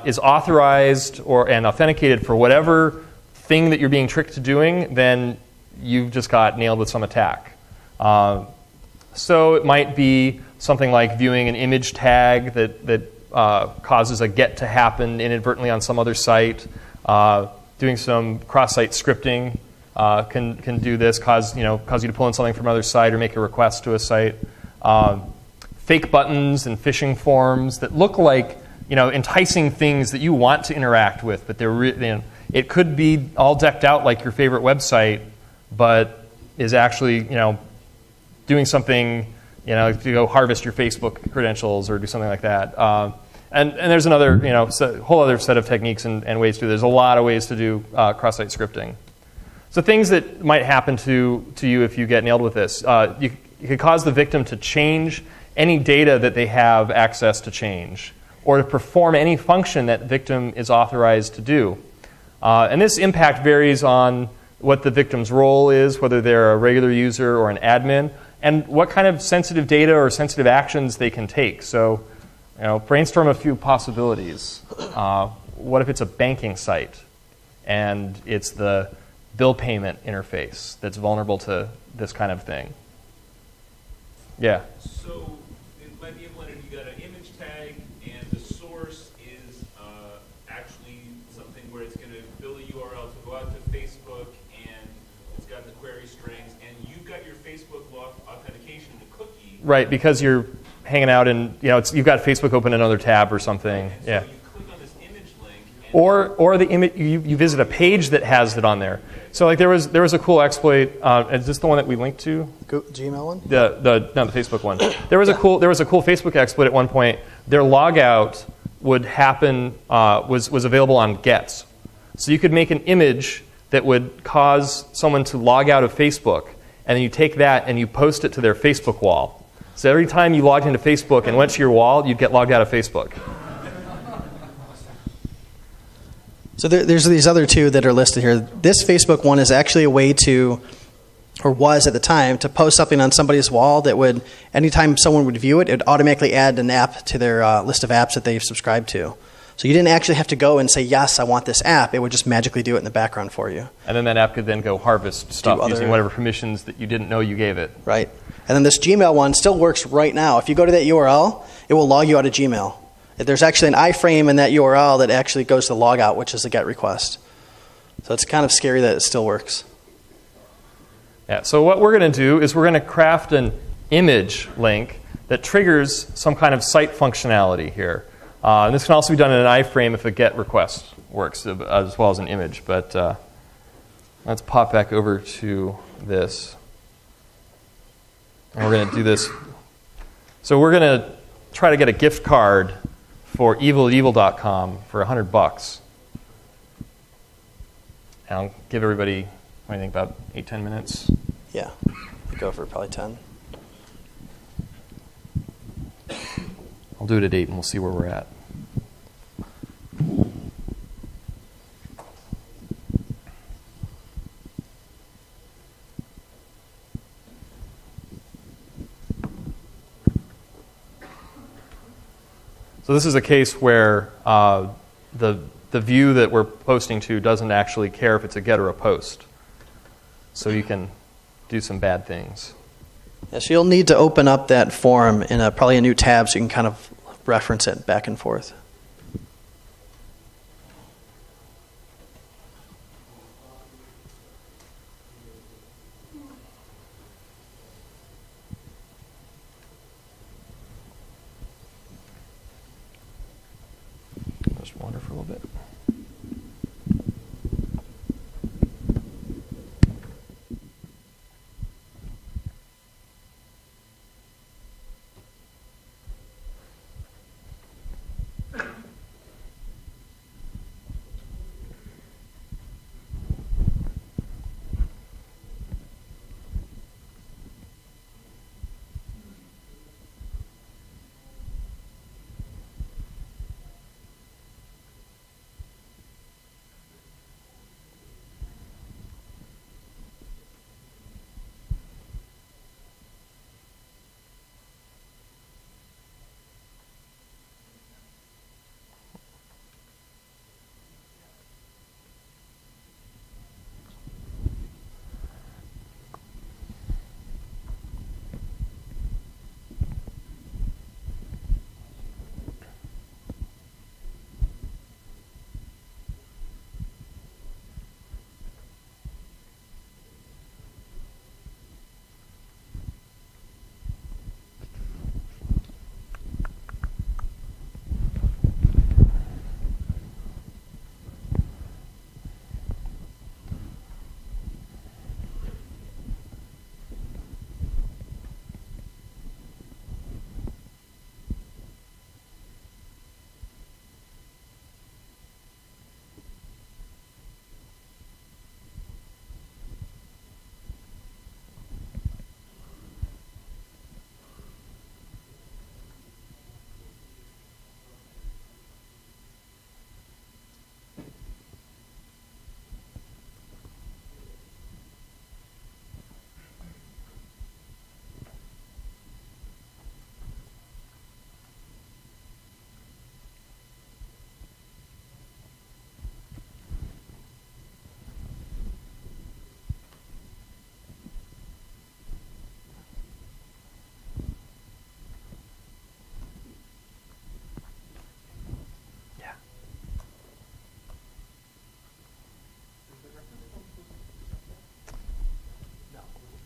is authorized and authenticated for whatever thing that you're being tricked to doing, then you've just got nailed with some attack. So it might be something like viewing an image tag that causes a get to happen inadvertently on some other site, doing some cross-site scripting, can do this, cause you to pull in something from another site or make a request to a site. Fake buttons and phishing forms that look like enticing things that you want to interact with, but it could be all decked out like your favorite website, but is actually doing something to go harvest your Facebook credentials or do something like that. And there's another whole other set of techniques and ways to do. There's a lot of ways to do cross-site scripting. So things that might happen to you if you get nailed with this, you could cause the victim to change any data that they have access to change, or to perform any function that victim is authorized to do. And this impact varies on what the victim's role is, whether they're a regular user or an admin, and what kind of sensitive data or sensitive actions they can take. So, brainstorm a few possibilities. What if it's a banking site and it's the bill payment interface that's vulnerable to this kind of thing? Yeah. So it might be implemented. You got an image tag, and the source is actually something where it's going to build a URL to go out to Facebook, and it's got the query strings, and you've got your Facebook log authentication in the cookie. Right, because you're hanging out and you've got Facebook open in another tab or something. And yeah. So you click on this image link, and Or the image you visit a page that has it on there. So like there was a cool exploit. Is this the one that we linked to? Gmail one? The Facebook one. There was a cool Facebook exploit at one point. Their logout would happen was available on gets. So you could make an image that would cause someone to log out of Facebook, and then you take that and you post it to their Facebook wall. So every time you logged into Facebook and went to your wall, you'd get logged out of Facebook. So there's these other two that are listed here. This Facebook one is actually a way to, or was at the time, to post something on somebody's wall that would, anytime someone would view it, it would automatically add an app to their list of apps that they've subscribed to. So you didn't actually have to go and say, yes, I want this app. It would just magically do it in the background for you. And then that app could then go harvest stuff using whatever permissions that you didn't know you gave it. Right. And then this Gmail one still works right now. If you go to that URL, it will log you out of Gmail. There's actually an iframe in that URL that actually goes to logout, which is a GET request. So it's kind of scary that it still works. Yeah. So what we're going to do is we're going to craft an image link that triggers some kind of site functionality here. And this can also be done in an iframe if a GET request works, as well as an image. But let's pop back over to this. And we're going to do this. So we're going to try to get a gift card for eviletevil.com for $100. And I'll give everybody, what do you think, about 8-10 minutes? Yeah, we go for probably 10. I'll do it at 8 and we'll see where we're at. So this is a case where the view that we're posting to doesn't actually care if it's a get or a post. So you can do some bad things. Yeah, so you'll need to open up that form in probably a new tab so you can kind of reference it back and forth. Just wander for a little bit.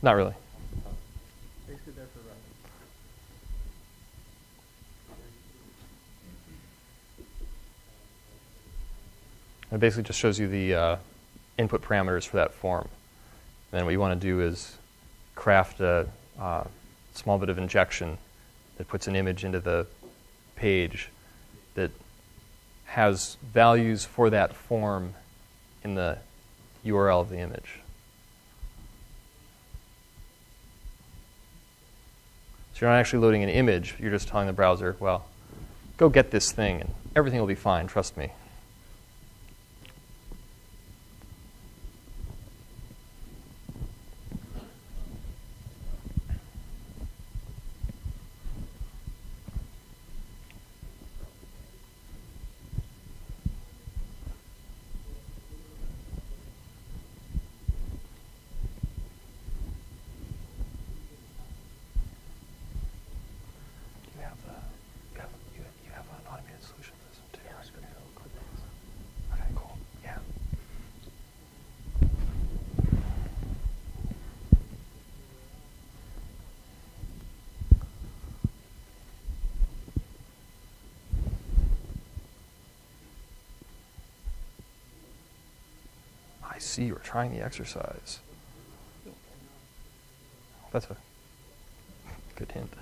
Not really. Basically there for reference. It basically just shows you the input parameters for that form. And then what you want to do is craft a small bit of injection that puts an image into the page that has values for that form in the URL of the image. So you're not actually loading an image, you're just telling the browser, well, go get this thing and everything will be fine, trust me. You have an automated solution for this one too. Okay, cool. Yeah. I see you were trying the exercise. That's a good hint.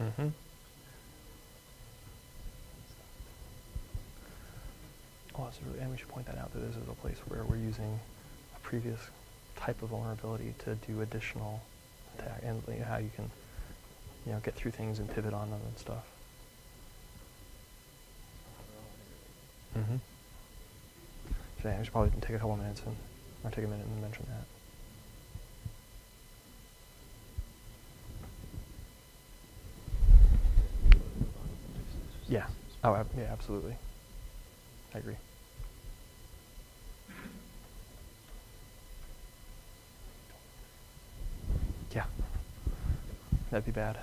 Mm-hmm. Oh, and we should point that out that this is a place where we're using a previous type of vulnerability to do additional attack, and how you can, get through things and pivot on them and stuff. Mm-hmm. So yeah, we should probably take a couple minutes or take a minute and mention that. Yeah. Oh, yeah, absolutely. I agree. Yeah. That'd be bad.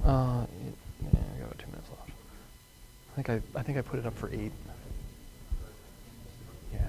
Yeah, I got about 2 minutes left. I think I put it up for 8. Yeah.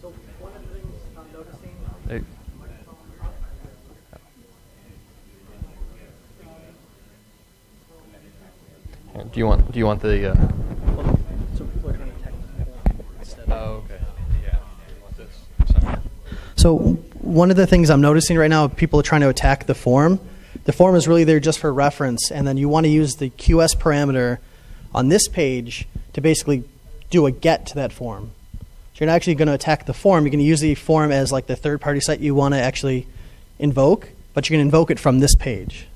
So one of the things I'm noticing. Hey. Do you want the? So people are trying to attack the form instead of. Oh, okay. Yeah. You want this? Sorry. So one of the things I'm noticing right now, people are trying to attack the form. The form is really there just for reference, and then you want to use the QS parameter on this page to basically do a get to that form. So you're not actually going to attack the form. You're going to use the form as like the third-party site you want to actually invoke, but you're going to invoke it from this page.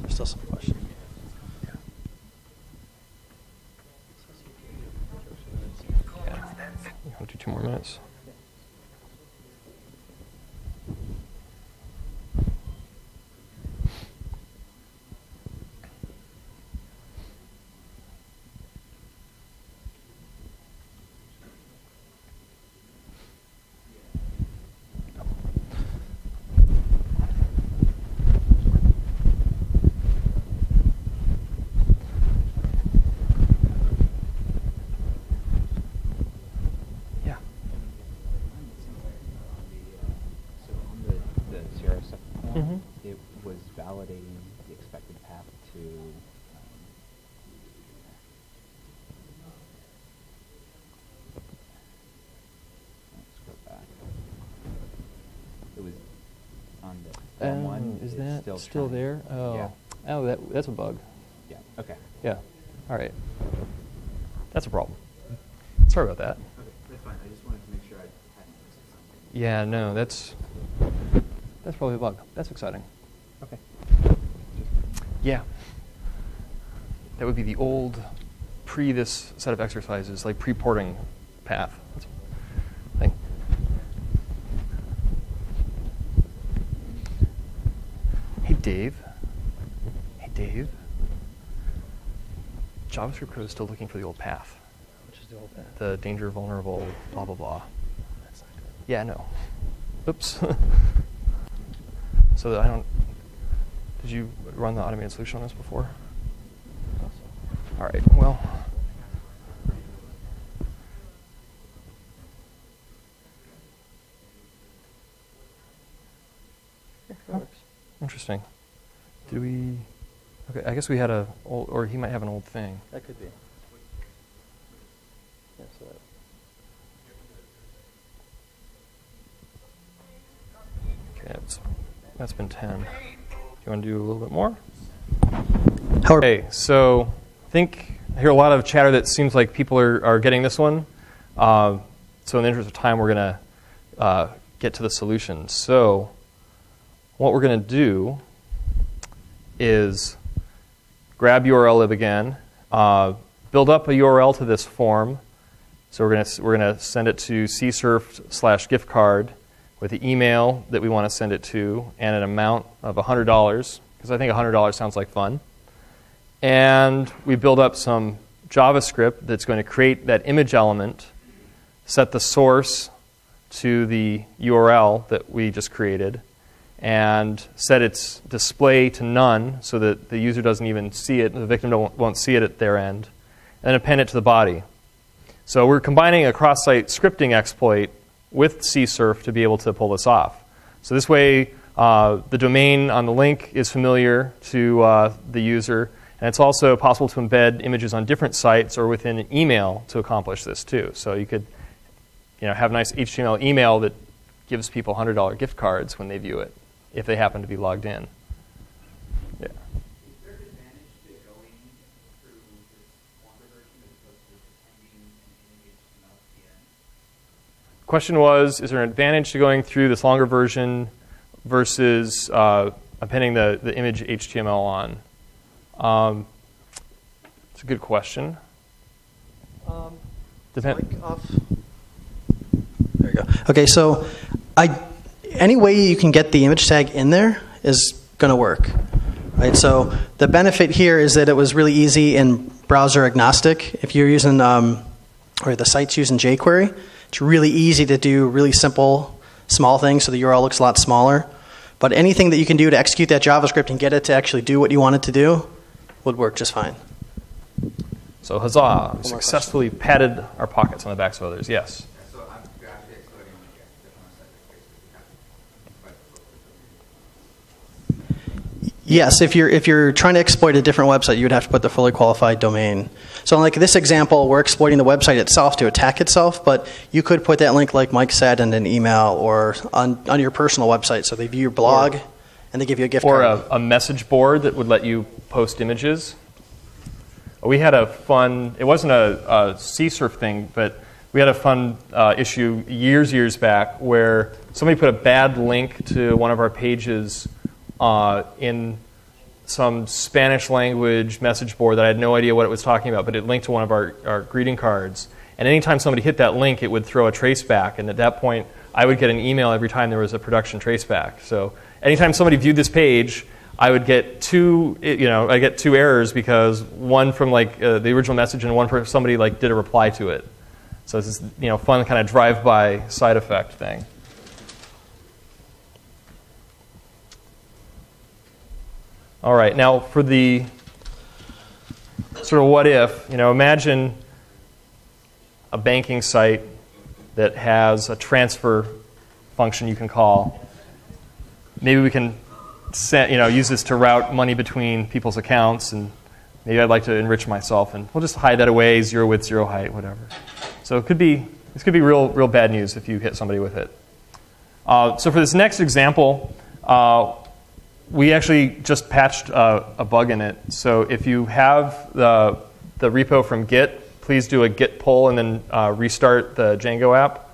There's still some questions. Yeah. You want to do 2 more minutes? on the Form 1 Is that still trying. there? Oh, Yeah. oh, that's a bug. Yeah. Okay. Yeah. All right. That's a problem. Sorry about that. Okay, that's fine. I just wanted to make sure I hadn't missed something. Yeah, no, that's probably a bug. That's exciting. Okay. Yeah. That would be the old this set of exercises, like pre-porting path. That's a thing. Hey, Dave. Hey, Dave. JavaScript code is still looking for the old path. Which is the old path. The danger, vulnerable, blah, blah, blah. That's not good. Yeah, no. Oops. So I don't. Did you run the automated solution on this before? All right. Well. Interesting. Do we? Okay. I guess we had a old, or he might have an old thing. That could be. Yeah, so that. Okay. That's been 10. Do you want to do a little bit more? However, Okay, so I hear a lot of chatter that seems like people are getting this one. So in the interest of time, we're going to get to the solution. So what we're going to do is grab URL lib again, build up a URL to this form. So we're going to send it to csurf/giftcard with the email that we want to send it to and an amount of $100, because I think $100 sounds like fun. And we build up some JavaScript that's going to create that image element, set the source to the URL that we just created, and set its display to none so that the user doesn't even see it, the victim won't see it at their end, and then append it to the body. So we're combining a cross-site scripting exploit with csurf to be able to pull this off. So this way, the domain on the link is familiar to the user, and it's also possible to embed images on different sites or within an email to accomplish this too. So you could have a nice HTML email that gives people $100 gift cards when they view it, if they happen to be logged in. Yeah. Is there an advantage to going through this longer version as opposed to pretending an HTML at the end? Question was, is there an advantage to going through this longer version versus appending the image HTML on? It's a good question. Mic off. There you go. Okay, so any way you can get the image tag in there is going to work. Right? So the benefit here is that it was really easy and browser agnostic. If you're using, or the site's using jQuery, it's really easy to do really simple, small things so the URL looks a lot smaller. But anything that you can do to execute that JavaScript and get it to actually do what you want it to do would work just fine. So huzzah, we successfully padded our pockets on the backs of others. Yes? So I'm actually exploiting the different website. Yes, if you're trying to exploit a different website, you would have to put the fully qualified domain. So like this example, we're exploiting the website itself to attack itself, but you could put that link, like Mike said, in an email or on your personal website. So they view your blog and they give you a gift card. Or a message board that would let you post images. We had a fun, it wasn't a csurf thing, but we had a fun issue years back where somebody put a bad link to one of our pages in some Spanish language message board that I had no idea what it was talking about, but it linked to one of our greeting cards. And anytime somebody hit that link, it would throw a traceback. And at that point, I would get an email every time there was a production traceback. So anytime somebody viewed this page, I would get two errors because one from the original message and one from somebody did a reply to it. So it's this fun kind of drive-by side effect thing. All right, now for the sort of what if, imagine a banking site that has a transfer function you can call. Maybe we can use this to route money between people's accounts, and maybe I'd like to enrich myself, and we'll just hide that away, 0 width, 0 height, whatever. So this could be real bad news if you hit somebody with it. So for this next example, We actually just patched a bug in it. So if you have the repo from Git, please do a git pull and then restart the Django app.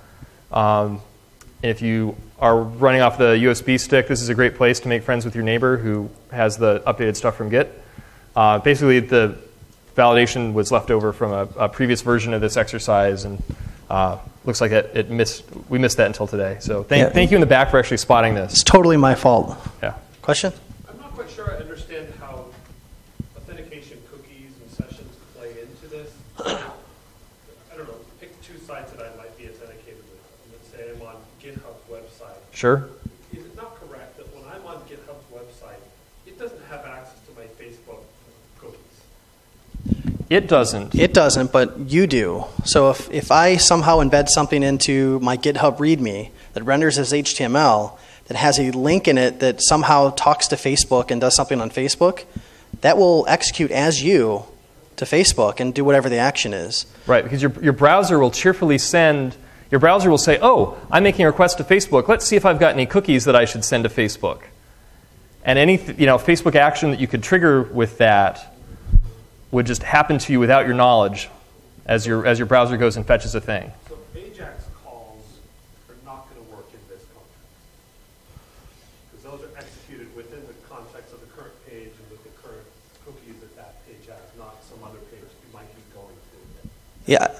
If you are running off the USB stick, this is a great place to make friends with your neighbor who has the updated stuff from Git. Basically, the validation was left over from a previous version of this exercise, and looks like we missed that until today. So thank you in the back for actually spotting this. It's totally my fault. Yeah. Question? I'm not quite sure I understand how authentication cookies and sessions play into this. I don't know, pick two sites that I might be authenticated with. Let's say I'm on GitHub's website. Sure. Is it not correct that when I'm on GitHub's website, it doesn't have access to my Facebook cookies? It doesn't. It doesn't, but you do. So if I somehow embed something into my GitHub README that renders as HTML, that has a link in it that somehow talks to Facebook and does something on Facebook, that will execute as you to Facebook and do whatever the action is. Right, because your browser will cheerfully send, your browser will say, oh, I'm making a request to Facebook. Let's see if I've got any cookies that I should send to Facebook. And any Facebook action that you could trigger with that would just happen to you without your knowledge as your browser goes and fetches a thing. So AJAX calls are not going to work in this context. Because those are executed within the context of the current page and with the current cookies that page has, not some other page you might be going to. Yeah,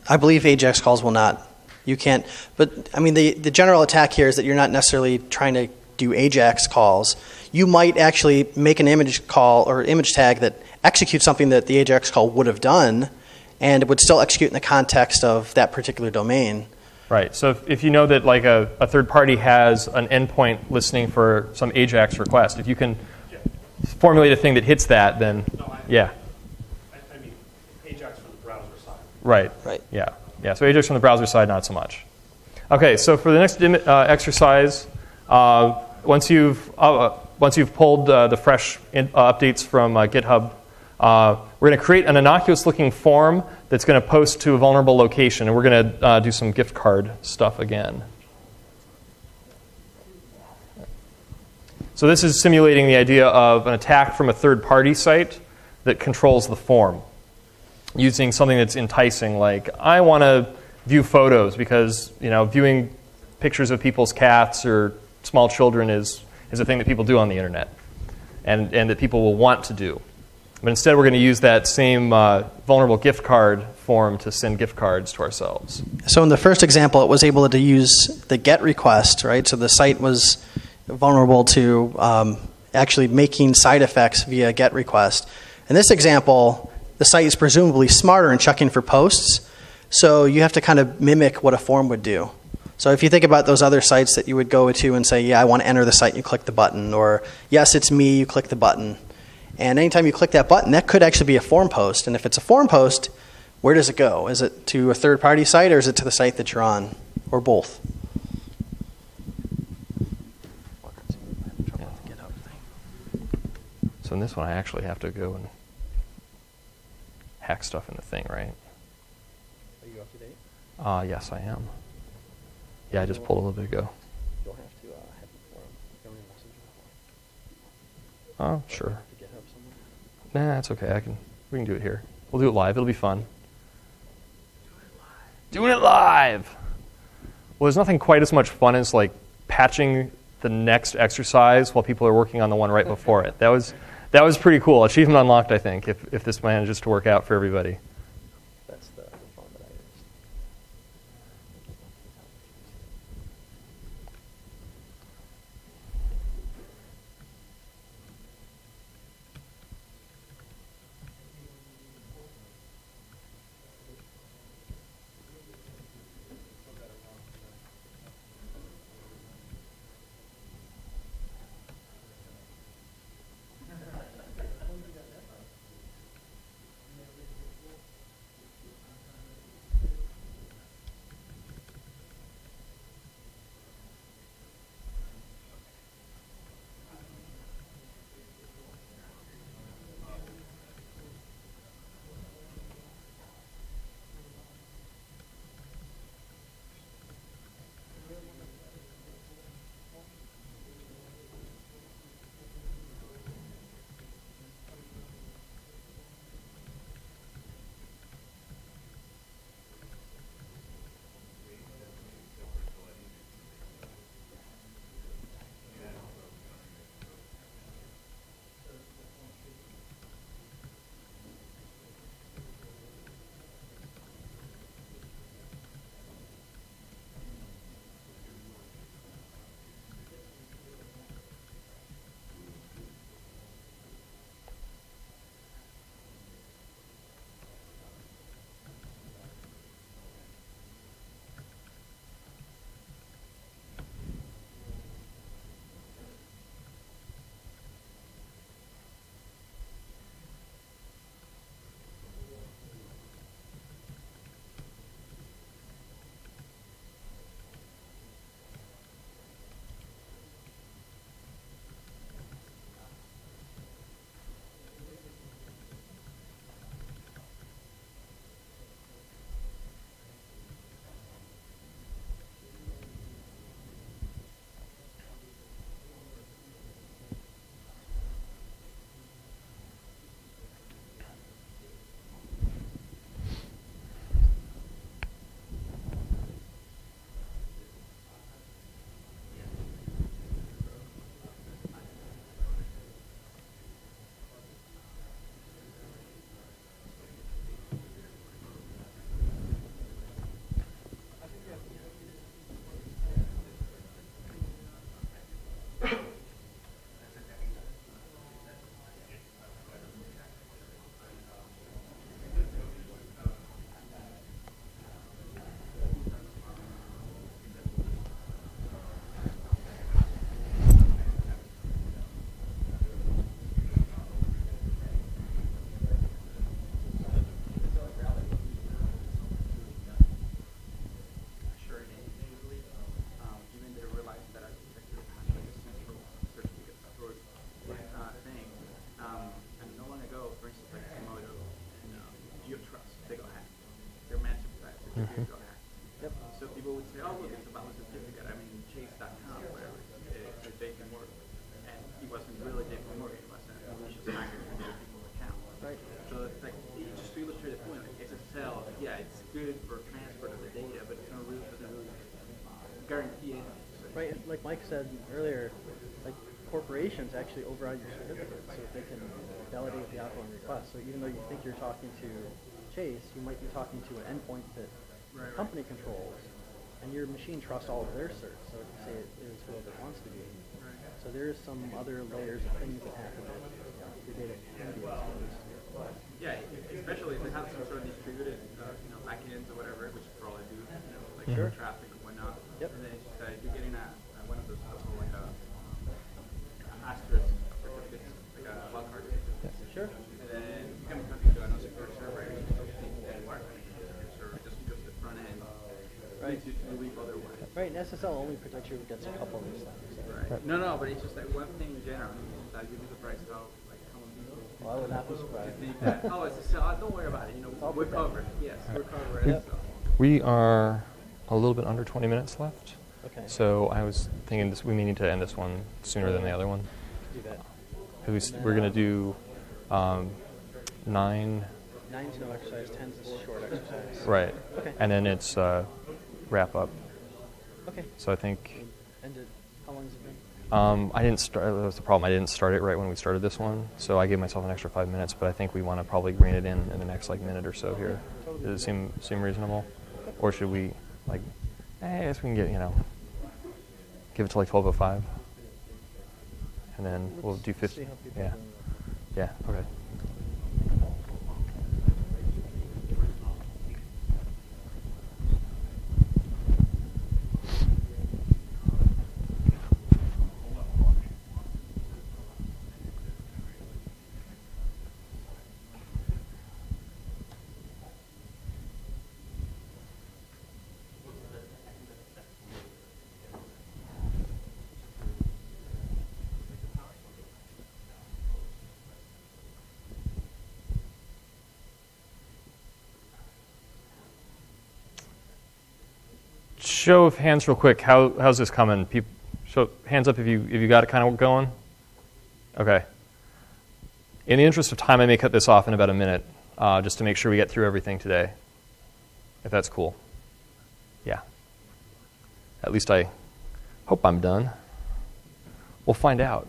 I believe AJAX calls will not. You can't. But I mean, the general attack here is that you're not necessarily trying to do AJAX calls. You might actually make an image call or image tag that executes something that the AJAX call would have done, and it would still execute in the context of that particular domain. Right. So if you know that like a third party has an endpoint listening for some AJAX request, if you can formulate a thing that hits that, then yeah. I mean, AJAX from the browser side. Right. Right. Yeah. Yeah. So AJAX from the browser side, not so much. Okay. So for the next exercise, once you've pulled the fresh updates from GitHub, we're going to create an innocuous-looking form that's going to post to a vulnerable location, and we're going to do some gift card stuff again. So this is simulating the idea of an attack from a third-party site that controls the form, using something that's enticing, like I want to view photos because viewing pictures of people's cats or small children is a thing that people do on the internet, and that people will want to do. But instead, we're going to use that same vulnerable gift card form to send gift cards to ourselves. So in the first example, it was able to use the GET request, right? So the site was vulnerable to actually making side effects via GET request. In this example, the site is presumably smarter in checking for posts, so you have to kind of mimic what a form would do. So if you think about those other sites that you would go to and say, yeah, I want to enter the site, you click the button, or yes, it's me, you click the button. And anytime you click that button, that could actually be a form post. And if it's a form post, where does it go? Is it to a third-party site, or is it to the site that you're on, or both? So in this one, I actually have to go and hack stuff in the thing, right? Are you up to date? Yes, I am. Yeah, I just pulled a little bit ago. You don't have to have the form. You want me to message you? Oh, sure. To GitHub somewhere? Nah, it's okay. We can do it here. We'll do it live. It'll be fun. Doing it live! Well, there's nothing quite as much fun as like patching the next exercise while people are working on the one right before it. That was pretty cool. Achievement unlocked, I think, if this manages to work out for everybody. That's the form that I used. Here you go here. So people would say, oh, look, it's a valid certificate. I mean, chase.com, whatever. It's JP Morgan. And he wasn't really JP Morgan. He wasn't a malicious hacker who did people's account. Right. So it's like, just to illustrate the point, like SSL, yeah, it's good for transfer of the data, but it's not really, doesn't really guarantee anything. So Right, like Mike said earlier, like corporations actually override your certificate, so they can validate the outgoing request. So even though you think you're talking to Chase, you might be talking to an endpoint that the company controls, and your machine trusts all of their certs. So you say it is whoever it wants to be. So there's some other layers of things that happen that your data can be exposed. yeah, especially if they have some sort of distributed, backends or whatever, which probably do, like traffic and whatnot. Yep. And then you're getting one of those like a asterisk certificates, like a wildcard. Sure. And then you can be connected to an unsecure server and you don't think that work on your server just because the front end leads you to believe otherwise. Right, and SSL only protects you against a couple of these things. Right. No, but it's just like one thing in general. That you'd be surprised how common people Well, I would not be surprised. think that, oh, it's SSL, don't worry about it. We're covered. Yes, we're covered. Yep. So. We are a little bit under 20 minutes left. Okay. So I was thinking we may need to end this one sooner than the other one. Do that. We're going to do 9. 9's no exercise, 10's a short exercise. Right. Okay. And then it's wrap up. Okay. So I think Ended. How long has it been? I didn't start. That was the problem. I didn't start it right when we started this one, so I gave myself an extra 5 minutes. But I think we want to probably rein it in the next minute or so here. Does it seem reasonable, or should we I guess we can give it to 12:05, and then we'll do 50. See how people Yeah. are doing. Yeah. Okay. Show of hands real quick. How's this coming? Show hands up if you got it kind of going. Okay. In the interest of time, I may cut this off in about a minute, just to make sure we get through everything today. If that's cool. Yeah. At least I hope I'm done. We'll find out.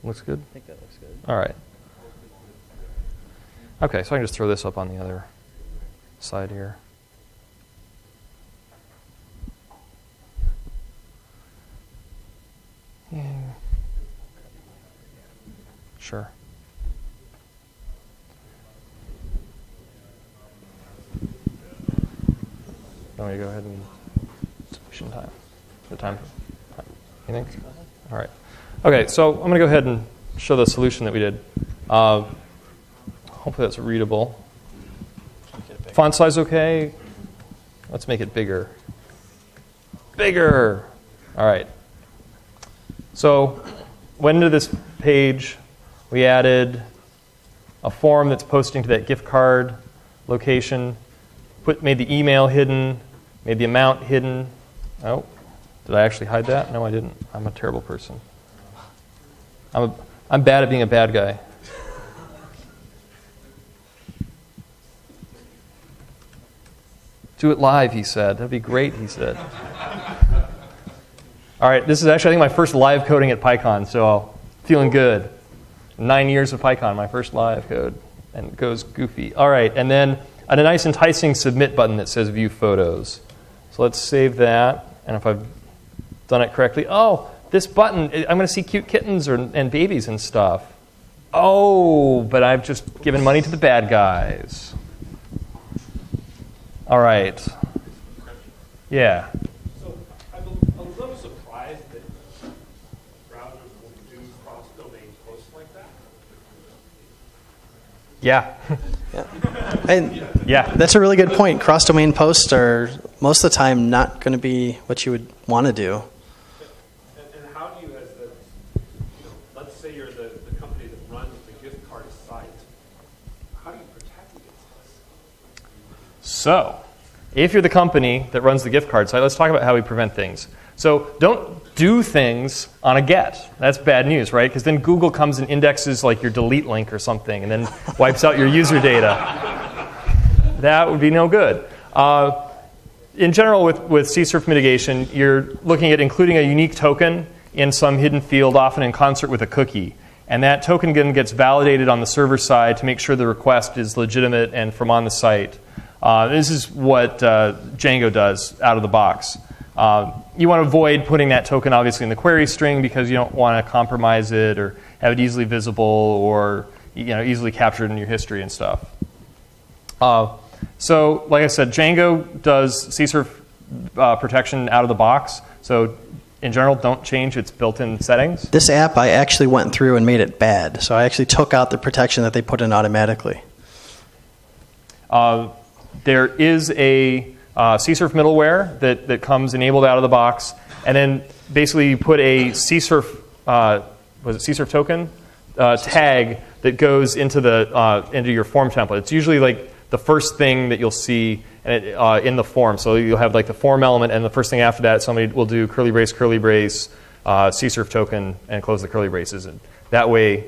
Looks good? I think that looks good. All right. Okay, so I can just throw this up on the other side here. Yeah. Sure. Want me to go ahead and sufficient time? The time? You think? All right. Okay, so I'm going to go ahead and show the solution that we did. Hopefully that's readable. Font size okay? Let's make it bigger. Bigger! All right. So went into this page. We added a form that's posting to that gift card location. Made the email hidden. Made the amount hidden. Oh, did I actually hide that? No, I didn't. I'm a terrible person. I'm bad at being a bad guy. Do it live, he said. That'd be great, he said. All right, this is actually, I think, my first live coding at Pycon, so feeling good. 9 years of Pycon, my first live code, and it goes goofy. All right, and then a nice enticing submit button that says view photos. So let's save that, and if I've done it correctly, this button, I'm going to see cute kittens and babies and stuff. Oh, but I've just given money to the bad guys. All right. Yeah. So I'm a little surprised that browsers will do cross-domain posts like that. Yeah. And Yeah. that's a really good point. Cross-domain posts are most of the time not going to be what you would want to do. And how do you, as the say you're the company that runs the gift card site, how do you protect against this? So, if you're the company that runs the gift card site, let's talk about how we prevent things. So don't do things on a get. That's bad news, right? Because then Google comes and indexes like your delete link or something and then wipes out your user data. That would be no good. In general, with CSRF mitigation, you're looking at including a unique token in some hidden field, often in concert with a cookie. And that token then gets validated on the server side to make sure the request is legitimate and from on the site. This is what Django does out of the box. You want to avoid putting that token, obviously, in the query string because you don't want to compromise it or have it easily visible or easily captured in your history and stuff. So, like I said, Django does CSRF protection out of the box. So, in general, don't change its built-in settings. This app, I actually went through and made it bad. So I actually took out the protection that they put in automatically. There is a CSRF middleware that comes enabled out of the box, and then basically you put a CSRF, CSRF token tag that goes into your form template. It's usually like the first thing that you'll see in the form. So you'll have like the form element, and the first thing after that, somebody will do curly brace, CSRF token, and close the curly braces. And that way,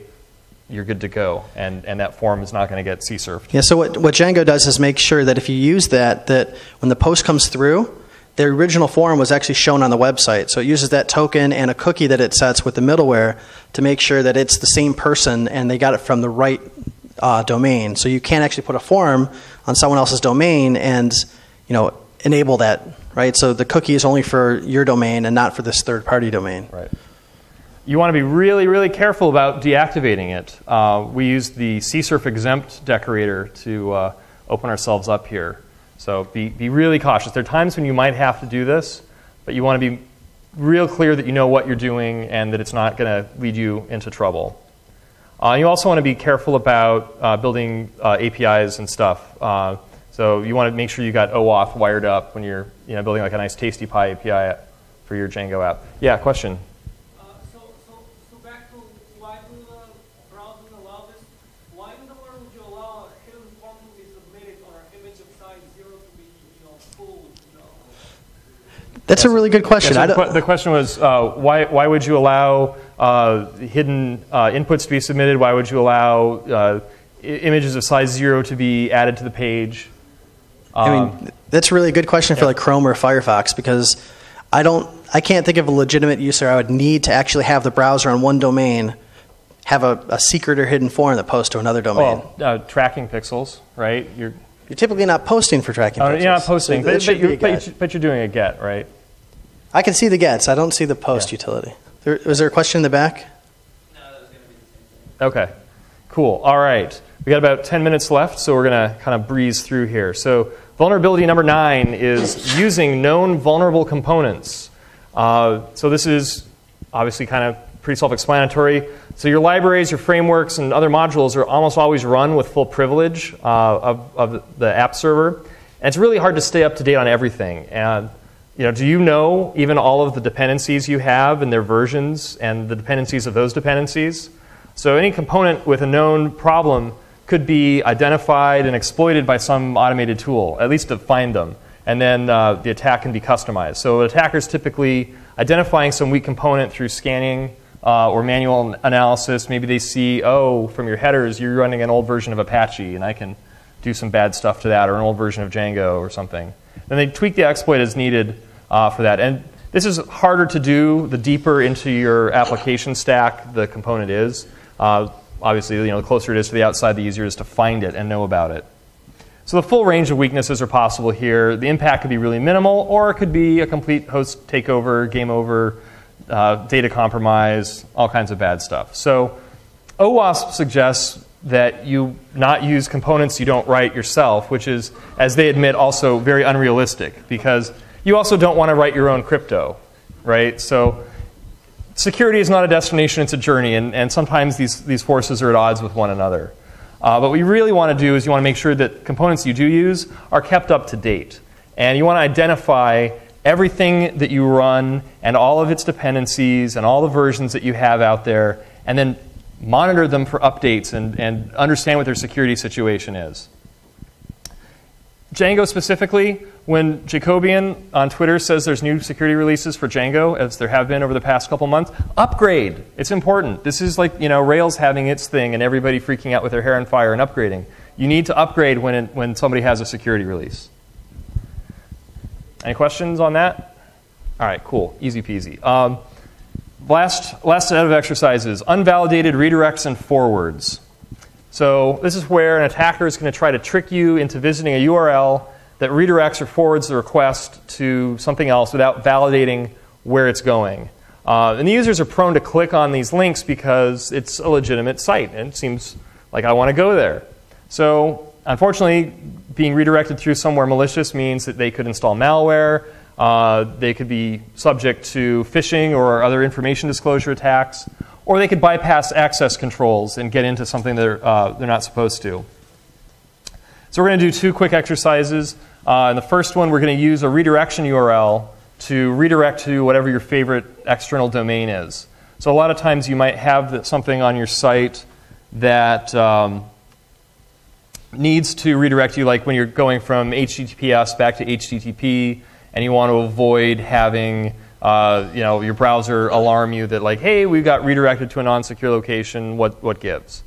you're good to go, and that form is not going to get CSRF'd. Yeah, so what Django does is make sure that if you use that when the post comes through, the original form was actually shown on the website. So it uses that token and a cookie that it sets with the middleware to make sure that it's the same person and they got it from the right domain. So you can't actually put a form on someone else's domain and enable that, right? So the cookie is only for your domain and not for this third-party domain. Right. You want to be really, really careful about deactivating it. We use the CSRF exempt decorator to open ourselves up here. So be really cautious. There are times when you might have to do this, but you want to be real clear that you know what you're doing and that it's not going to lead you into trouble. You also want to be careful about building APIs and stuff. So you want to make sure you got OAuth wired up when you're building like a nice Tasty Pie API for your Django app. Yeah, question? So back to why do the browsers allow this? Why in the world would you allow a hidden form to be submitted or an image of size 0 to be full? That's a really good question. Yeah, so the question was, why would you allow hidden inputs to be submitted? Why would you allow images of size 0 to be added to the page? That's a really good question for like Chrome or Firefox because I can't think of a legitimate user I would need to actually have the browser on one domain have a secret or hidden form that posts to another domain. Well, tracking pixels, right? You're typically not posting for tracking pixels. You're not posting, So but you're doing a get, right? I can see the gets. I don't see the post utility. Was there a question in the back? No, that was going to be the same thing. Okay, cool. All right. We got about 10 minutes left, so we're going to kind of breeze through here. So vulnerability number 9 is using known vulnerable components. So this is obviously kind of pretty self-explanatory. So your libraries, your frameworks, and other modules are almost always run with full privilege of the app server. And it's really hard to stay up to date on everything. And do you know even all of the dependencies you have and their versions and the dependencies of those dependencies? So any component with a known problem could be identified and exploited by some automated tool, at least to find them. And then the attack can be customized. So attackers typically identifying some weak component through scanning or manual analysis. Maybe they see, from your headers, you're running an old version of Apache, and I can do some bad stuff to that, or an old version of Django or something. Then they tweak the exploit as needed for that. And this is harder to do the deeper into your application stack the component is. Obviously, the closer it is to the outside, the easier it is to find it and know about it. So the full range of weaknesses are possible here. The impact could be really minimal, or it could be a complete host takeover, game over, data compromise, all kinds of bad stuff. So OWASP suggests that you not use components you don't write yourself, which is, as they admit, also very unrealistic, because you also don't want to write your own crypto, right? So security is not a destination, it's a journey, and sometimes these forces are at odds with one another. But what you really want to do is you want to make sure that components you do use are kept up to date. And you want to identify everything that you run and all of its dependencies and all the versions that you have out there and then monitor them for updates and understand what their security situation is. Django specifically, when Jacobian on Twitter says there's new security releases for Django, as there have been over the past couple months, upgrade. It's important. This is like, Rails having its thing and everybody freaking out with their hair on fire and upgrading. You need to upgrade when somebody has a security release. Any questions on that? All right, cool. Easy peasy. Last set of exercises, unvalidated redirects and forwards. So this is where an attacker is going to try to trick you into visiting a URL that redirects or forwards the request to something else without validating where it's going. And the users are prone to click on these links because it's a legitimate site, and it seems like I want to go there. So unfortunately, being redirected through somewhere malicious means that they could install malware, they could be subject to phishing or other information disclosure attacks, or they could bypass access controls and get into something they're not supposed to. So we're going to do 2 quick exercises. In the first one, we're going to use a redirection URL to redirect to whatever your favorite external domain is. So a lot of times you might have something on your site that needs to redirect you, like when you're going from HTTPS back to HTTP, and you want to avoid having your browser alarm you that, like, hey, we got redirected to a non-secure location, what gives?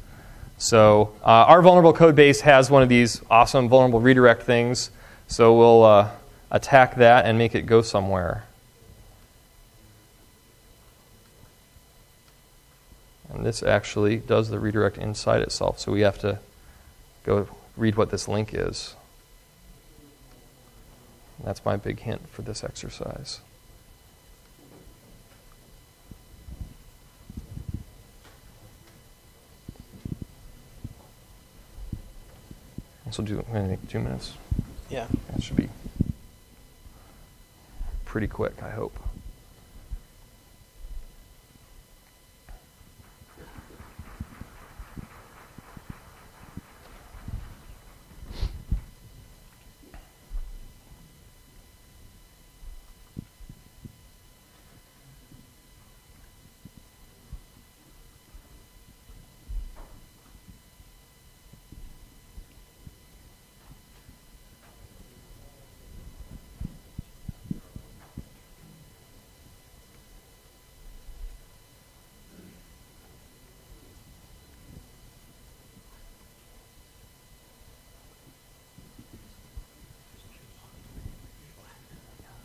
So our vulnerable code base has one of these awesome vulnerable redirect things, so we'll attack that and make it go somewhere. And this actually does the redirect inside itself, so we have to go read what this link is. That's my big hint for this exercise. This will do 2 minutes. Yeah. That should be pretty quick, I hope.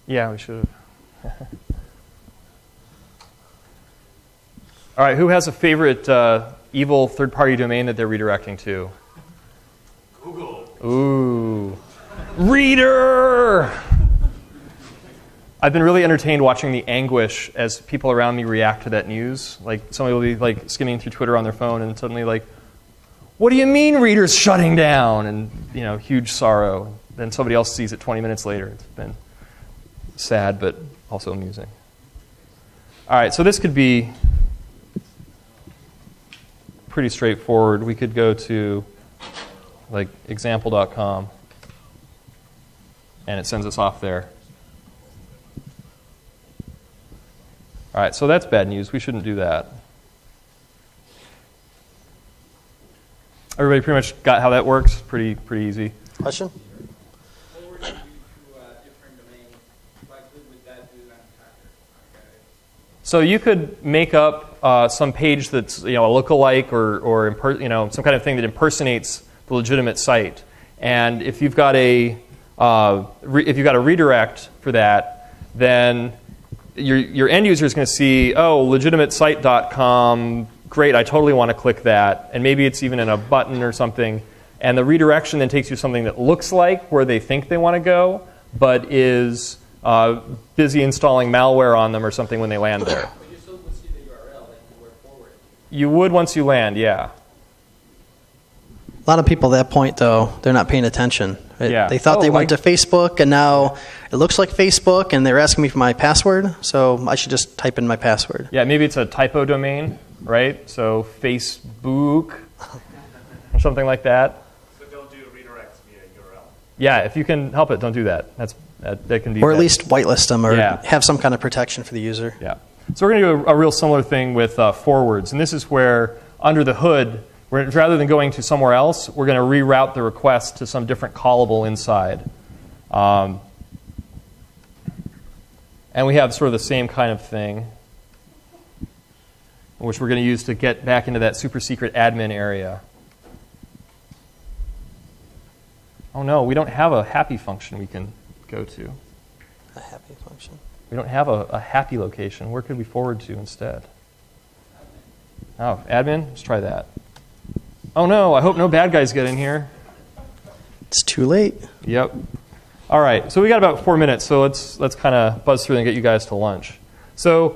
Yeah, we should have. All right, who has a favorite evil third-party domain that they're redirecting to? Google. Ooh. Reader! I've been really entertained watching the anguish as people around me react to that news. Like, somebody will be like skimming through Twitter on their phone and suddenly like, what do you mean Reader's shutting down? And, huge sorrow. Then somebody else sees it 20 minutes later. It's been sad, but also amusing. All right, so this could be pretty straightforward. We could go to like example.com, and it sends us off there. All right, so that's bad news. We shouldn't do that. Everybody pretty much got how that works? Pretty easy. Question? So you could make up some page that's a lookalike or some kind of thing that impersonates the legitimate site. And if you've got a redirect for that, then your end user is going to see, oh, legitimatesite.com, great, I totally want to click that. And maybe it's even in a button or something. And the redirection then takes you to something that looks like where they think they want to go, but is busy installing malware on them or something when they land there. But you still would see the URL that you were forwarding. You would once you land, yeah. A lot of people at that point, though, they're not paying attention. Right? Yeah. They thought they went to Facebook, and now it looks like Facebook, and they're asking me for my password, so I should just type in my password. Yeah, maybe it's a typo domain, right? So Facebook or something like that. So don't do redirects via URL. Yeah, if you can help it, don't do that. That can be Or at bad. least whitelist them or Yeah. have some kind of protection for the user. Yeah. So we're going to do a real similar thing with forwards. And this is where, under the hood, rather than going to somewhere else, we're going to reroute the request to some different callable inside. And we have sort of the same kind of thing, which we're going to use to get back into that super secret admin area. Oh no, we don't have a happy function we can go to. A happy function. We don't have a happy location. Where could we forward to instead? Oh, admin? Let's try that. Oh no, I hope no bad guys get in here. It's too late. Yep. All right, so we got about 4 minutes, so let's kind of buzz through and get you guys to lunch. So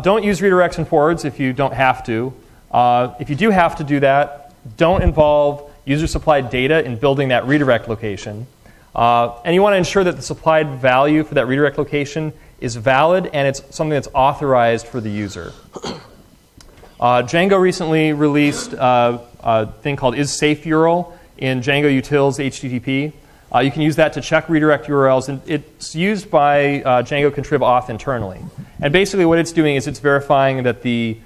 don't use redirects and forwards if you don't have to. If you do have to do that, don't involve user-supplied data in building that redirect location. And you want to ensure that the supplied value for that redirect location is valid and it's something that's authorized for the user. Django recently released a thing called isSafeURL in Django utils HTTP. You can use that to check redirect URLs, and it's used by Django contrib auth internally. And basically what it's doing is it's verifying that the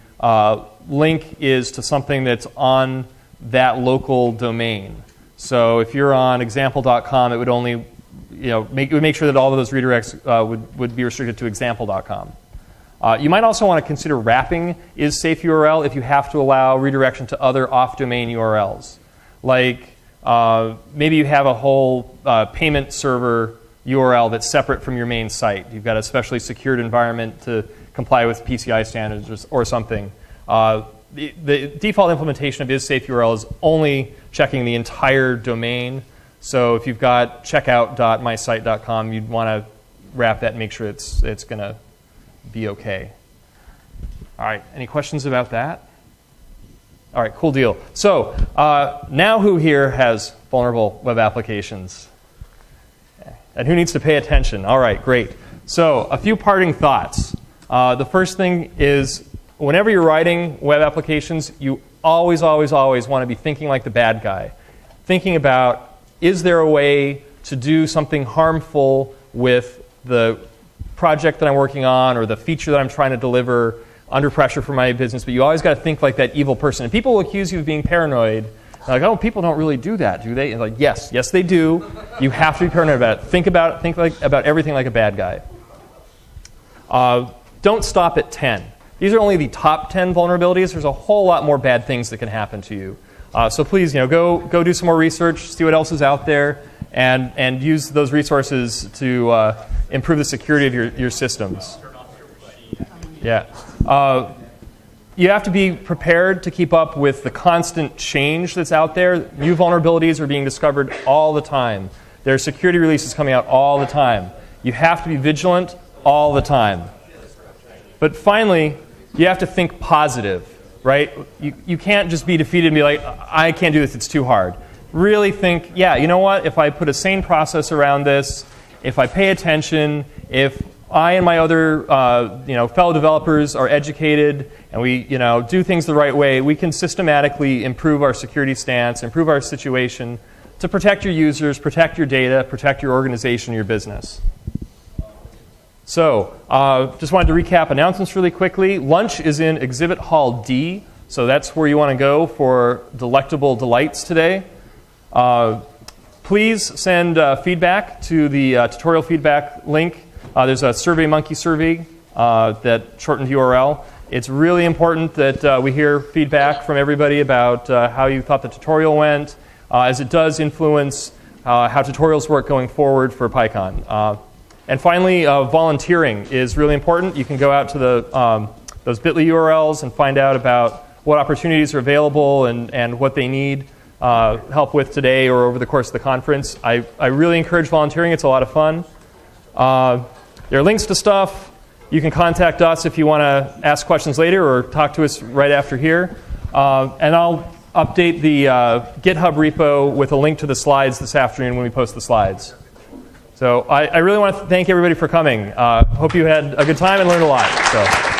link is to something that's on that local domain. So if you're on example.com, it would only make sure that all of those redirects would be restricted to example.com. You might also want to consider wrapping isSafeURL if you have to allow redirection to other off-domain URLs. Like maybe you have a whole payment server URL that's separate from your main site. You've got a specially secured environment to comply with PCI standards or something. The default implementation of isSafeURL is only checking the entire domain. So if you've got checkout.mysite.com, you'd want to wrap that and make sure it's going to be okay. All right, any questions about that? All right, cool deal. So now who here has vulnerable web applications? And who needs to pay attention? All right, great. So a few parting thoughts. The first thing is whenever you're writing web applications, you always, always, always want to be thinking like the bad guy. Thinking about, is there a way to do something harmful with the project that I'm working on or the feature that I'm trying to deliver under pressure for my business? But you always got to think like that evil person. And people will accuse you of being paranoid. They're like, oh, people don't really do that, do they? And like, yes, they do. You have to be paranoid about it. Think about everything like a bad guy. Don't stop at 10. These are only the top 10 vulnerabilities. There's a whole lot more bad things that can happen to you. So please, go do some more research, see what else is out there, and use those resources to improve the security of your systems. Yeah. You have to be prepared to keep up with the constant change that's out there. New vulnerabilities are being discovered all the time. There are security releases coming out all the time. You have to be vigilant all the time. But finally, you have to think positive, right? You can't just be defeated and be like, I can't do this, it's too hard. Really think, yeah, you know what? If I put a sane process around this, if I pay attention, if I and my other fellow developers are educated and we do things the right way, we can systematically improve our security stance, improve our situation to protect your users, protect your data, protect your organization, your business. So just wanted to recap announcements really quickly. Lunch is in Exhibit Hall D, so that's where you want to go for delectable delights today. Please send feedback to the tutorial feedback link. There's a SurveyMonkey survey, that shortened URL. It's really important that we hear feedback from everybody about how you thought the tutorial went, as it does influence how tutorials work going forward for Pycon. And finally, volunteering is really important. You can go out to those bit.ly URLs and find out about what opportunities are available and what they need help with today or over the course of the conference. I really encourage volunteering. It's a lot of fun. There are links to stuff. You can contact us if you want to ask questions later or talk to us right after here. And I'll update the GitHub repo with a link to the slides this afternoon when we post the slides. So I really want to thank everybody for coming. Hope you had a good time and learned a lot. So.